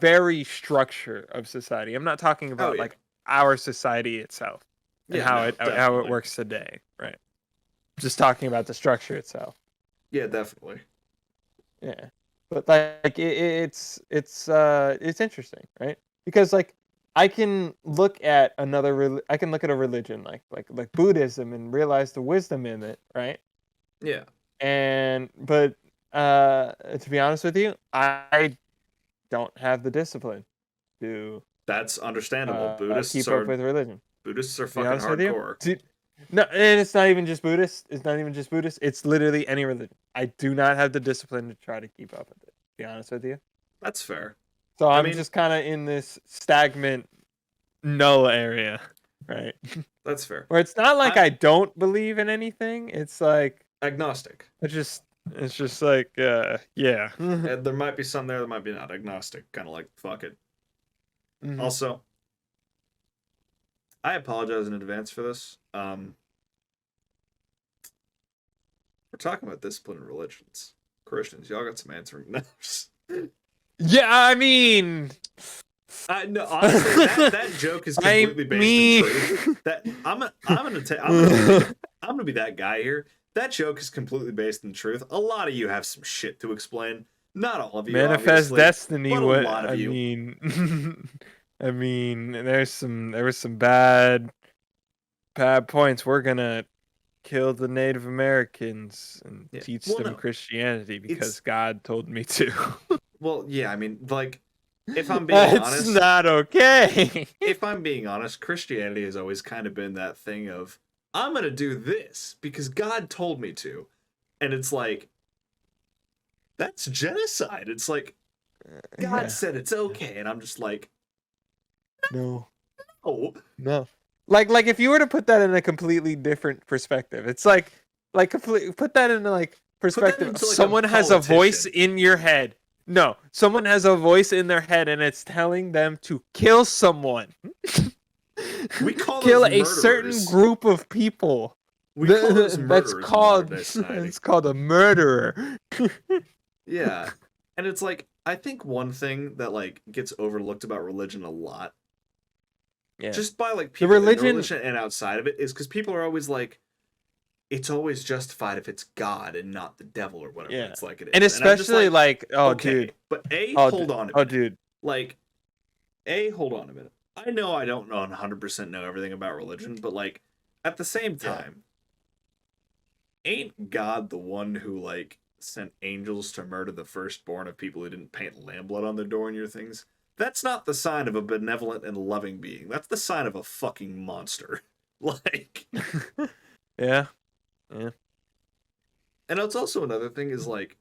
very structure of society. I'm not talking Oh about yeah. like our society itself and Yeah. No. how it Definitely. works today, right? Just talking about the structure itself. Yeah. Definitely. Yeah, but like it's interesting, right? Because like I can look at I can look at a religion like Buddhism and realize the wisdom in it, right? Yeah. And but to be honest with you, I don't have the discipline to That's understandable. Buddhists keep up are with religion. To be fucking honest with you, hardcore. no, and it's not even just Buddhist. It's not even just Buddhist. It's literally any religion. I do not have the discipline to try to keep up with it. To be honest with you, That's fair. so I I'm mean, just kind of in this stagnant null area, right? that's fair. Where it's not like I'm I don't believe in anything. It's like agnostic. it's just like yeah. There might be some there that might be not agnostic. Kind of like fuck it. Mhm. Also, I apologize in advance for this. We're talking about discipline and religions. Christians, y'all got some answering notes. Yeah, I mean, No, honestly, that joke is I completely based mean, in truth. That I'm gonna be that guy here. That joke is completely based in truth. A lot of you have some shit to explain. Not all of you, manifest obviously, destiny. but a What lot of I you. mean, I mean, there was some bad points. We're gonna kill the Native Americans and Yeah. teach Well, them no, Christianity because it's God told me to. well, yeah. I mean, like, if I'm being That's honest, not okay. if I'm being honest, Christianity has always kind of been that thing of I'm gonna do this because God told me to, and it's like that's genocide. It's like God Yeah. said it's okay, and I'm just like, No. oh, No. Like if you were to put that in a completely different perspective, it's put that in like put that perspective of into like a someone has a voice politician. in your head. No, someone has a voice in their head and it's telling them to kill someone. We call those Kill a certain murderers. group of people. We call those That's murderers in modern called day society. it's called a murderer. Yeah, and it's like I think one thing that like gets overlooked about religion a lot, Yeah. just by like The people in religion, religion and outside of it, is because people are always like, it's always justified if it's God and not the devil or whatever yeah. it's like it And is. And I'm just especially like, oh okay, dude. but A, Oh, hold on a oh minute. dude. Like, A, hold on a minute. I know I don't know 100% know everything about religion, but like, at the same Yeah. time, ain't God the one who like sent angels to murder the firstborn of people who didn't paint lamb blood on their door and your things? That's not the sign of a benevolent and loving being. That's the sign of a fucking monster. Like, Yeah. Yeah. and it's also another thing is like,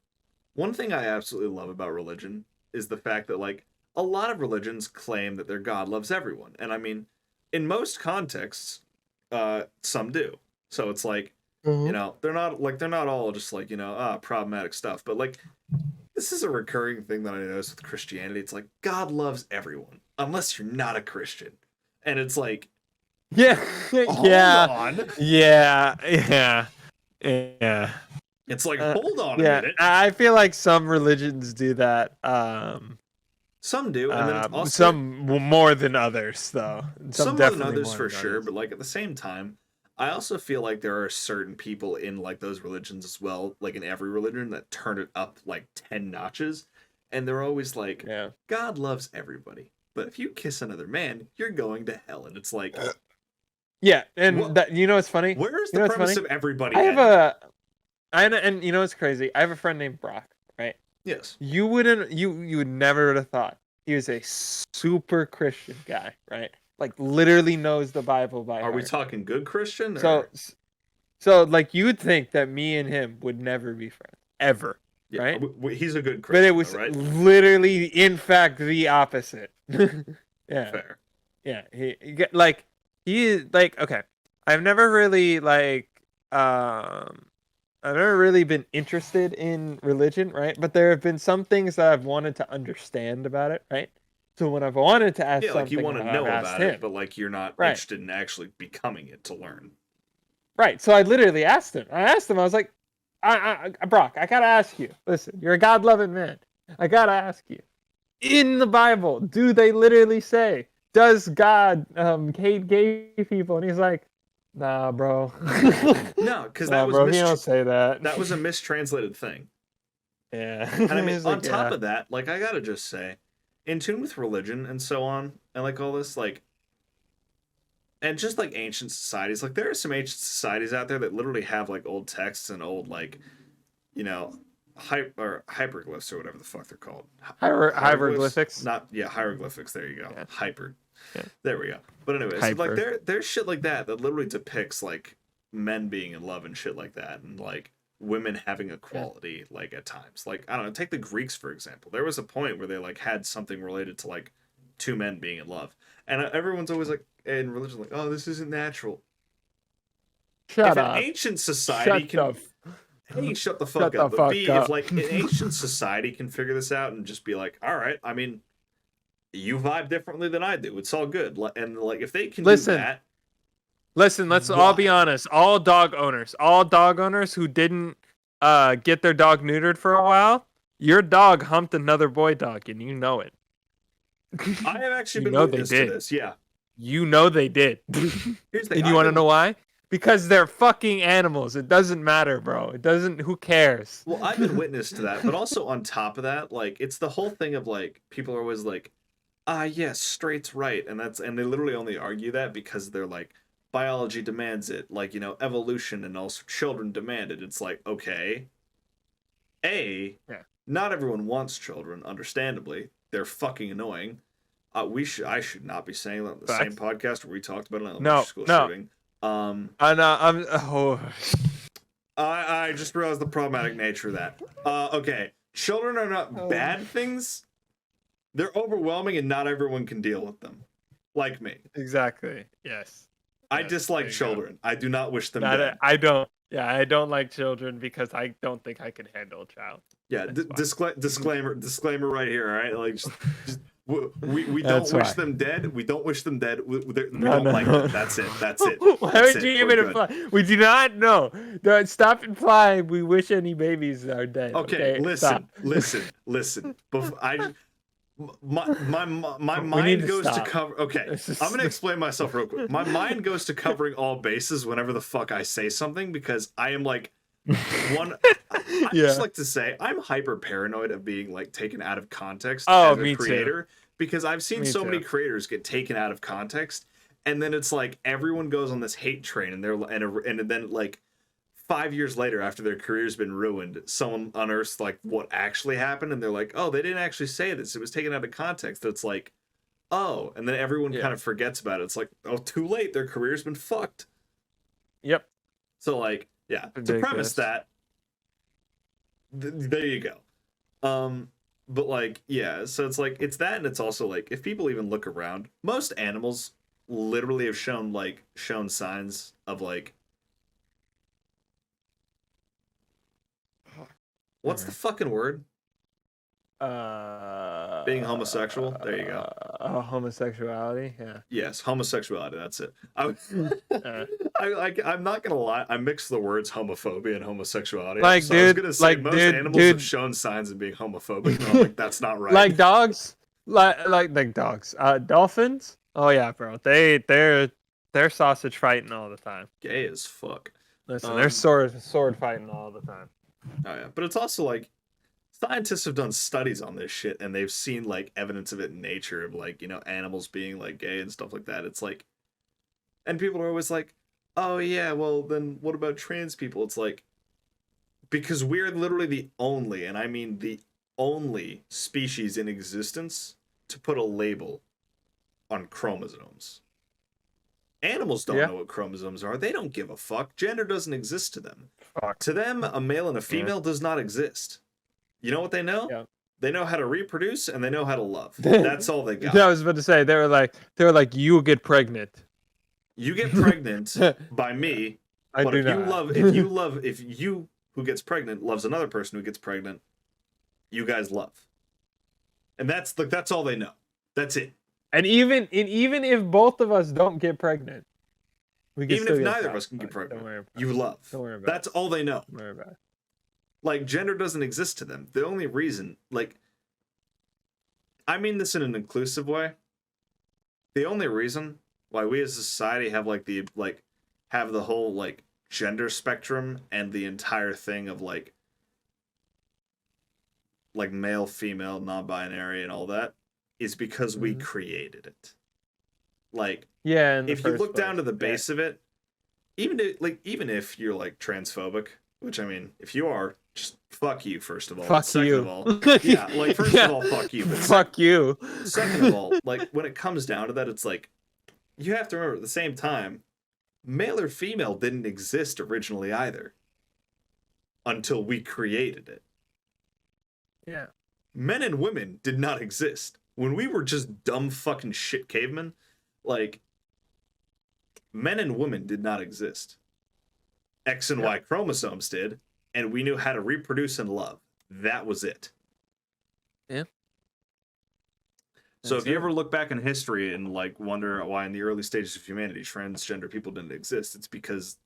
one thing I absolutely love about religion is the fact that like a lot of religions claim that their God loves everyone. And I mean, in most contexts, some do. So it's like, Mhm. they're not all just like, problematic stuff. But like this is a recurring thing that I notice with Christianity. It's like God loves everyone, unless you're not a Christian. And it's like, Yeah. hold Yeah. on. Yeah. Yeah. Yeah. It's like, hold on a Yeah. minute. I feel like some religions do that. Some do, and then it's also Some more than others, though. Some some more than definitely others more for than sure, others. but like at the same time, I also feel like there are certain people in like those religions as well, like in every religion, that turn it up like 10 notches. And they're always like, Yeah. God loves everybody. But if you kiss another man, you're going to hell. And it's like, Yeah, and what? that you know what's funny? Where is You the know what's premise funny? of everybody I have ending? and you know what's crazy? I have a friend named Brock, right? Yes. You would never would have thought he was a super Christian guy, right? Like literally knows the Bible by Are we heart. talking good Christian So or like you would think that me and him would never be friends ever, yeah? right? He's a good But it Christian, though, was right? literally, in fact, the opposite. Yeah, Fair. yeah. Like he is like okay. I've never really I've never really been interested in religion, right? But there have been some things that I've wanted to understand about it, right? So when I've wanted to ask Yeah, like you something, want to I've know asked about it, him, but like you're not right? interested in actually becoming it to learn. Right. So I literally asked him. I was like, Brock, I gotta ask you. Listen, you're a God-loving man. I gotta ask you. In the Bible, do they literally say, "Does God hate gay people?" And he's like, "Nah, bro." No, because Nah, that was bro. He don't say that. that was a mistranslated thing. Yeah. And I mean, He's on like, top yeah. of that, like I gotta just say, in tune with religion and so on, and like all this, like, and just like ancient societies, like there are some ancient societies out there that literally have like old texts and old like, you know, hyperglyphs or whatever the fuck they're called. Hieroglyphs, Hieroglyphics. not yeah, hieroglyphics. There you go. Yeah. Hyper. Yeah. There we go. But anyways, like Hyper. there's shit like that that literally depicts like men being in love and shit like that, and like women having equality like at times. Like I don't know, take the Greeks for example. There was a point where they like had something related to like two men being in love, and everyone's always like in religion like, oh, this isn't natural. Shut If an up. ancient society Shut can, the. hey, shut the fuck Shut up. the But fuck B, if up. like an ancient society can figure this out and just be like, all right, I mean, you vibe differently than I do. It's all good. And like if they can do Listen. that, Listen, let's all be why? honest. All dog owners who didn't get their dog neutered for a while, your dog humped another boy dog, and you know it. I have actually You been know they witness to did. this. Yeah. You know they did. Here's the thing. And you want to know why? Because they're fucking animals. It doesn't matter, bro. It doesn't. Who cares? Well, I've been witness to that, but also on top of that, like it's the whole thing of like people are always like, yes, straight's right, and they literally only argue that because they're like biology demands it, like evolution and also children demand it. It's like okay, Yeah. not everyone wants children, understandably. They're fucking annoying. I should not be saying that on the same Facts. podcast where we talked about an elementary No, school no. shooting. I'm. Oh. I just realized the problematic nature of that. Okay, children are not bad things. They're overwhelming, and not everyone can deal with them. Like me. Exactly. Yes. I Yes, dislike there you go. children. I do not wish them dead. I don't. Yeah, I don't like children because I don't think I can handle a child. Yeah, disclaimer right here. All right, like just we don't That's wish why. them dead. We don't wish them dead. We No, don't no, like no. them. That's it. That's it. Why That's would it. you We're even good. imply? We do not know. Don't stop implying we wish any babies are dead. Okay, Stop. listen. My We need mind to goes to stop. cover. Okay, This is- I'm gonna explain myself real quick. My mind goes to covering all bases whenever the fuck I say something because I am like one. I just like to say I'm hyper paranoid of being like taken out of context as a me creator because I've seen Me so many too. creators get taken out of context, and then it's like everyone goes on this hate train, and and then like 5 years later, after their career's been ruined, someone unearths like what actually happened, and they're like, "Oh, they didn't actually say this. It was taken out of context." It's like, "Oh," and then everyone Yeah. kind of forgets about it. It's like, "Oh, too late. Their career's been fucked." Yep. So like, yeah, to Ridiculous. premise that, there you go. But like, yeah, so it's like it's that, and it's also like if people even look around, most animals literally have shown signs of like. What's the fucking word? Being homosexual. There you go. Homosexuality. Yeah. Yes, homosexuality. That's it. I'm not gonna lie. I mix the words homophobia and homosexuality. Like, so I was dude, gonna say like, most dude, animals dude. have shown signs of being homophobic. And I'm like, that's not right. Like dogs. Like dogs. Dolphins. Oh yeah, bro. They're They're sausage fighting all the time. Gay as fuck. Listen, they're sword fighting all the time. Oh yeah, but it's also like scientists have done studies on this shit, and they've seen like evidence of it in nature, of like, you know, animals being like gay and stuff like that. It's like, and people are always like, oh yeah, well then what about trans people? It's like, because we're literally the only, and I mean the only species in existence to put a label on chromosomes. Animals don't Yeah. know what chromosomes are. They don't give a fuck. Gender doesn't exist to them. Fuck. To them, a male and a female does not exist. You know what they know? Yeah. They know how to reproduce and they know how to love. That's all they got. Yeah, I was about to say they were like you will get pregnant. You get pregnant by me, I but do if not. if you who gets pregnant loves another person who gets pregnant, you guys love. And that's all they know. That's it. And even if both of us don't get pregnant, we can Even still if get neither of pregnant. us can get pregnant, Don't worry about you it. love. Don't worry about That's it. all they know. Don't worry about it. Like, gender doesn't exist to them. The only reason, like, I mean this in an inclusive way. The only reason why we as a society have have the whole like gender spectrum and the entire thing of like male, female, non-binary and all that is because we created it. Like, Yeah, if you look down to the base of it, even if you're like transphobic, which I mean, if you are, just fuck you first of all. Fuck second you. of all, yeah, like first of all, fuck you. But Fuck you. second of all, like when it comes down to that, it's like you have to remember at the same time, male or female didn't exist originally either until we created it. Yeah. Men and women did not exist when we were just dumb fucking shit cavemen. Like, men and women did not exist. X and Y chromosomes did, and we knew how to reproduce and love. That was it. Yeah. So if you ever look back in history and like wonder why in the early stages of humanity transgender people didn't exist, it's because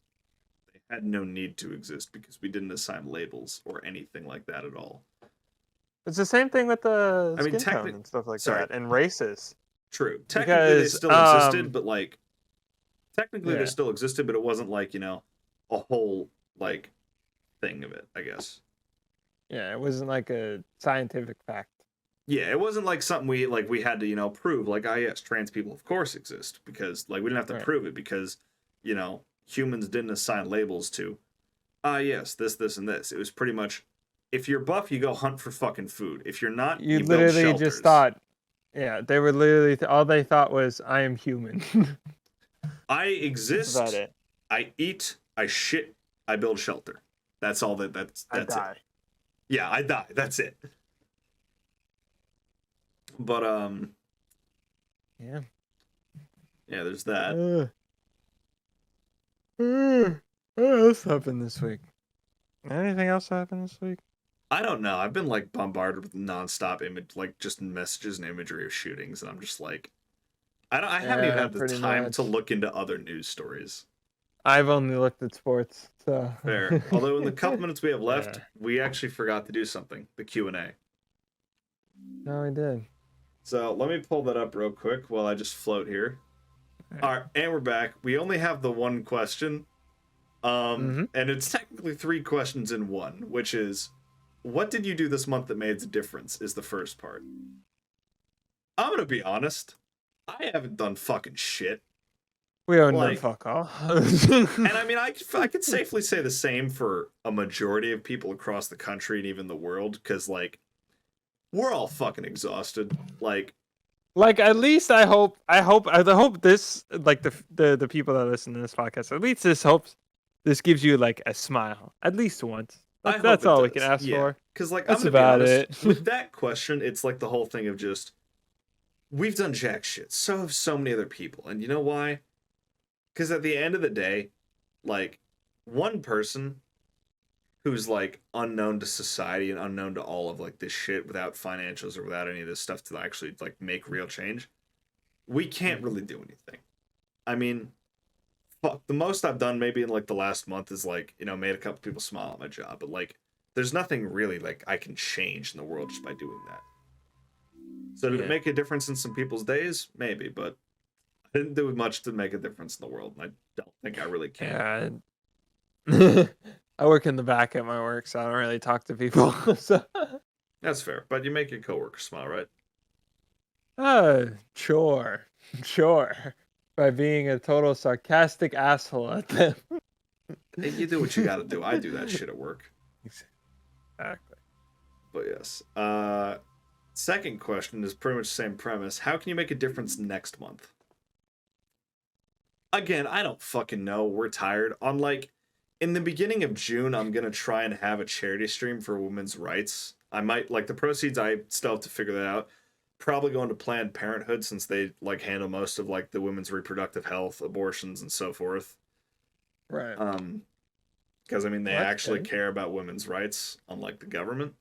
they had no need to exist, because we didn't assign labels or anything like that at all. It's the same thing with the I mean, skin tone and stuff like sorry. that, and races. True. Technically, they Because, still existed, but like, technically they still existed, but it wasn't like, you know, a whole like thing of it, I guess. Yeah, it wasn't like a scientific fact. Yeah, it wasn't like something we had to, you know, prove. Like, ah, yes, trans people of course exist, because like we didn't have to prove it, because, you know, humans didn't assign labels to, ah, yes, this, and this. It was pretty much, if you're buff, you go hunt for fucking food. If you're not, you build literally shelters. just thought, yeah, they were literally all they thought was, I am human. I exist. That's about it. I eat. I shit. I build shelter. That's all. That's I die. it. Yeah, I die. That's it. But yeah, there's that. What else happened this week? Anything else happened this week? I don't know. I've been like bombarded with nonstop image, like just messages and imagery of shootings, and I'm just like, I haven't even had the time to look into other news stories. I've only looked at sports, so fair. Although in the couple minutes we have left, we actually forgot to do something: the Q&A. No, we did. So let me pull that up real quick while I just float here. All right, and we're back. We only have the one question, and it's technically 3 questions in one, which is, what did you do this month that made a difference? Is the first part. I'm gonna be honest. I haven't done fucking shit. We haven't done fuck all. And I mean, I could safely say the same for a majority of people across the country and even the world, because like, we're all fucking exhausted. Like at least I hope this, like, the people that listen to this podcast, at least this gives you like a smile at least once. That's all we can ask for. Because like, that's I'm gonna about be honest, it. with that question, it's like the whole thing of just, we've done jack shit. So have so many other people, and you know why? Because at the end of the day, like, one person who's like unknown to society and unknown to all of like this shit, without financials or without any of this stuff to actually like make real change, we can't really do anything. I mean, fuck, the most I've done maybe in like the last month is like, you know, made a couple people smile at my job, but like, there's nothing really like I can change in the world just by doing that. So did it make a difference in some people's days? Maybe, but I didn't do much to make a difference in the world, and I don't think I really can. Yeah. I work in the back at my work, so I don't really talk to people. So, That's fair, but you make your coworkers smile, right? sure, sure. By being a total sarcastic asshole at them. Hey, you do what you got to do. I do that shit at work. Exactly. But yes. Second question is pretty much the same premise. How can you make a difference next month? Again, I don't fucking know. We're tired. On like in the beginning of June, I'm gonna try and have a charity stream for women's rights. I might like the proceeds. I still have to figure that out. Probably going to Planned Parenthood since they like handle most of like the women's reproductive health, abortions, and so forth. Right. Because I mean they Well, that's actually good. care about women's rights, unlike the government.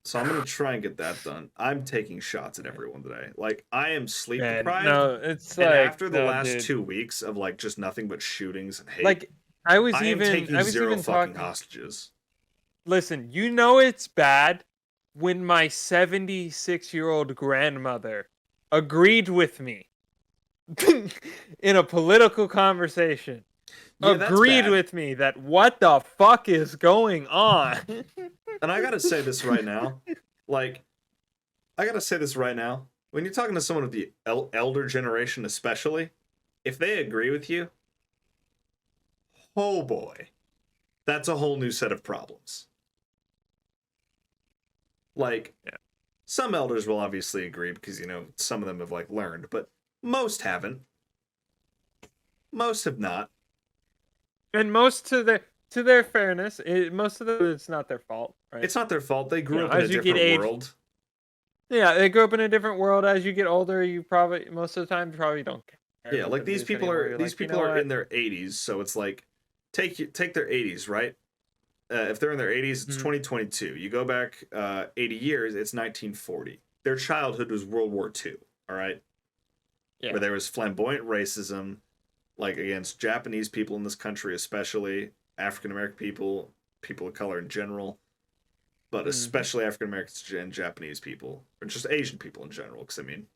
So I'm gonna try and get that done. I'm taking shots at everyone today. Like I am sleep Man, deprived, no, it's and like after the no, last dude. 2 weeks of like just nothing but shootings and hate, Like I was I am even taking I was zero even fucking talking. hostages. Listen, you know it's bad when my 76-year-old grandmother agreed with me in a political conversation. Yeah, that's Agreed bad. with me that what the fuck is going on? And I gotta say this right now, like I gotta say this right now. When you're talking to someone of the elder generation, especially, if they agree with you, oh boy, that's a whole new set of problems. Like Yeah. some elders will obviously agree because some of them have like learned, but most haven't. Most have not. And most to their fairness, most of them it's not their fault, right? It's not their fault. They You grew know, up in a as you get different aged, world. yeah, they grew up in a different world. As you get older, you probably most of the time you probably don't care Yeah, about like their views anymore. You're these like, you people know are in what? their 80s, so it's like take their 80s, right? If they're in their 80s, it's Mhm. 2022. You go back 80 years, it's 1940. Their childhood was World War II, all right? Where Yeah. there was flamboyant racism, like against Japanese people in this country, especially African American people, people of color in general, but Hmm. especially African Americans and Japanese people, or just Asian people in general. Because I mean,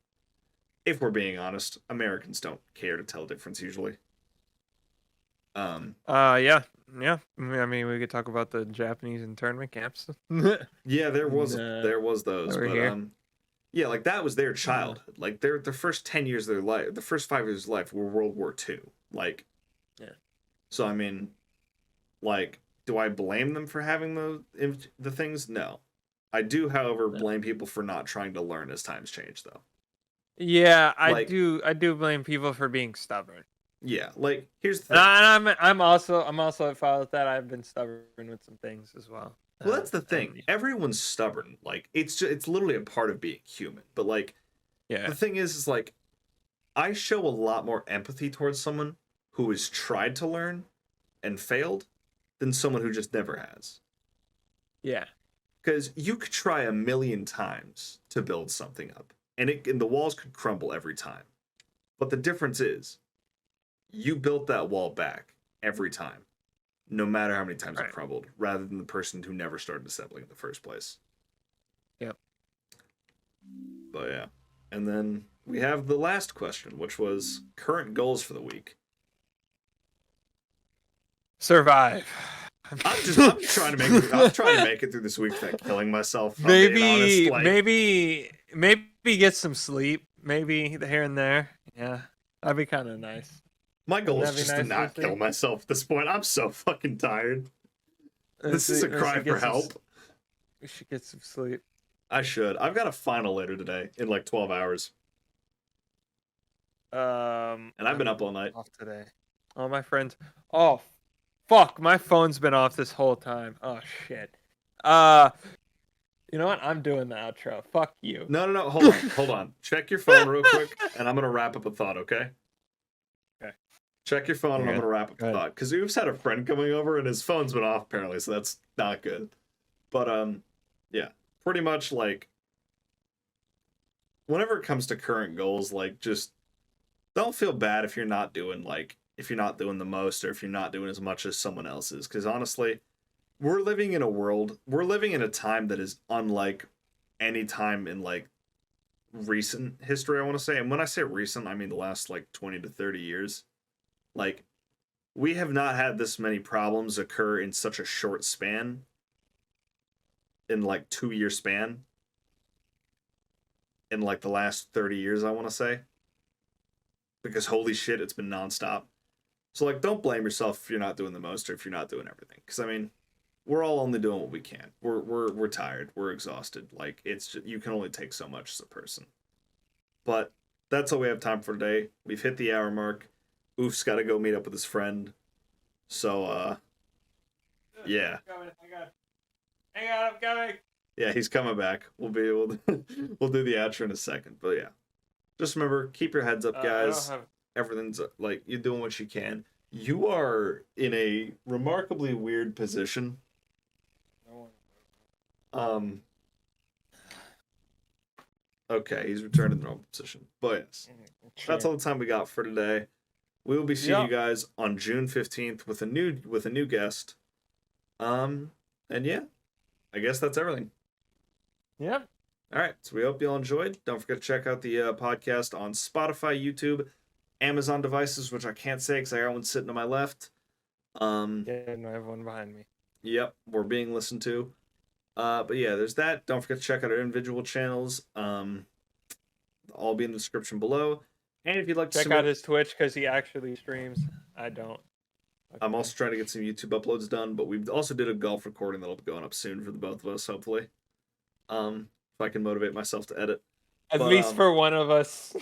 if we're being honest, Americans don't care to tell difference usually. Um, Yeah, yeah. I mean, we could talk about the Japanese internment camps. yeah, Nah, there was those, over but here. yeah, like that was their Uh, childhood. Like their first 10 years of their life, the first 5 years of life were World War II. Like, yeah. so I mean, like, do I blame them for having the things? No, I do, however, No. blame people for not trying to learn as times change, though. Yeah, Like, I do blame people for being stubborn. yeah, like here's the And thing. I'm also at fault with that. I've been stubborn with some things as well. Well, that's the thing. And Everyone's stubborn. Like it's literally a part of being human. But like yeah, the thing is like I show a lot more empathy towards someone who has tried to learn and failed than someone who just never has. yeah, Because you could try a million times to build something up, and the walls could crumble every time. But the difference is, you built that wall back every time, no matter how many times it right. crumbled, rather than the person who never started assembling in the first place. Yep. But yeah. And then we have the last question, which was current goals for the week. Survive. I'm trying to make it through this week without killing myself, if I'm being honest. Like Maybe get some sleep. Maybe here and there. Yeah, that'd be kind of nice. my Wouldn't goal is that be just to nice, not kill Lucy? myself at this point. I'm so fucking tired. This is a Lucy, cry for get some. help. We should get some sleep. I should. I've got a final later today in like 12 hours, and I've been I'm up all night. off today. All my friends. Oh, fuck! My phone's been off this whole time. Oh shit. Uh, you know what? I'm doing the outro. Fuck you. No, no, no. Hold on. Check your phone real quick, and I'm gonna wrap up a thought. Okay. Okay. Check your phone, and I'm You're gonna wrap up Go the ahead. thought. Because Oof's had a friend coming over, and his phone's been off apparently, so that's not good. But yeah, pretty much like whenever it comes to current goals, like just don't feel bad if you're not doing the most or if you're not doing as much as someone else is. Because honestly, we're living in a time that is unlike any time in like recent history, I want to say. And when I say recent, I mean the last like 20 to 30 years. Like, we have not had this many problems occur in such a short span, in like 2 year span, in like the last 30 years, I want to say. Because holy shit, it's been nonstop. So, like, don't blame yourself if you're not doing the most or if you're not doing everything. Because, I mean, we're all only doing what we can. We're tired. We're exhausted. Like, it's just, you can only take so much as a person. But that's all we have time for today. We've hit the hour mark. Oof's got to go meet up with his friend. So, yeah. Hang on, I'm coming. Yeah, he's coming back. We'll be able to, we'll do the outro in a second. But yeah, just remember, keep your heads up, guys. Everything's like, you're doing what you can. You are in a remarkably weird position. Okay, he's returned to the normal position. But yes, that's all the time we got for today. We will be seeing you guys on June 15th with a new guest. And yeah, I guess that's everything. Yep. All right, so we hope you all enjoyed. Don't forget to check out the podcast on Spotify, YouTube, Amazon devices, which I can't say because I got one sitting to my left. Yeah, no, I have one behind me. Yep, we're being listened to. But yeah, there's that. Don't forget to check out our individual channels. All be in the description below. And if you'd like to check out his Twitch because he actually streams. I don't. Okay. I'm also trying to get some YouTube uploads done, but we've also did a golf recording that'll be going up soon for the both of us, hopefully. If I can motivate myself to edit. At least for one of us.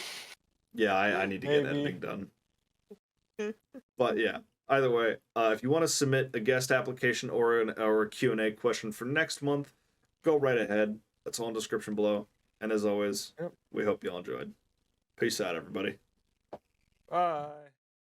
Yeah, I need to get editing done. But yeah, either way, if you want to submit a guest application or a Q&A question for next month, go right ahead. That's all in the description below. And as always, we hope you all enjoyed. Peace out, everybody. Bye.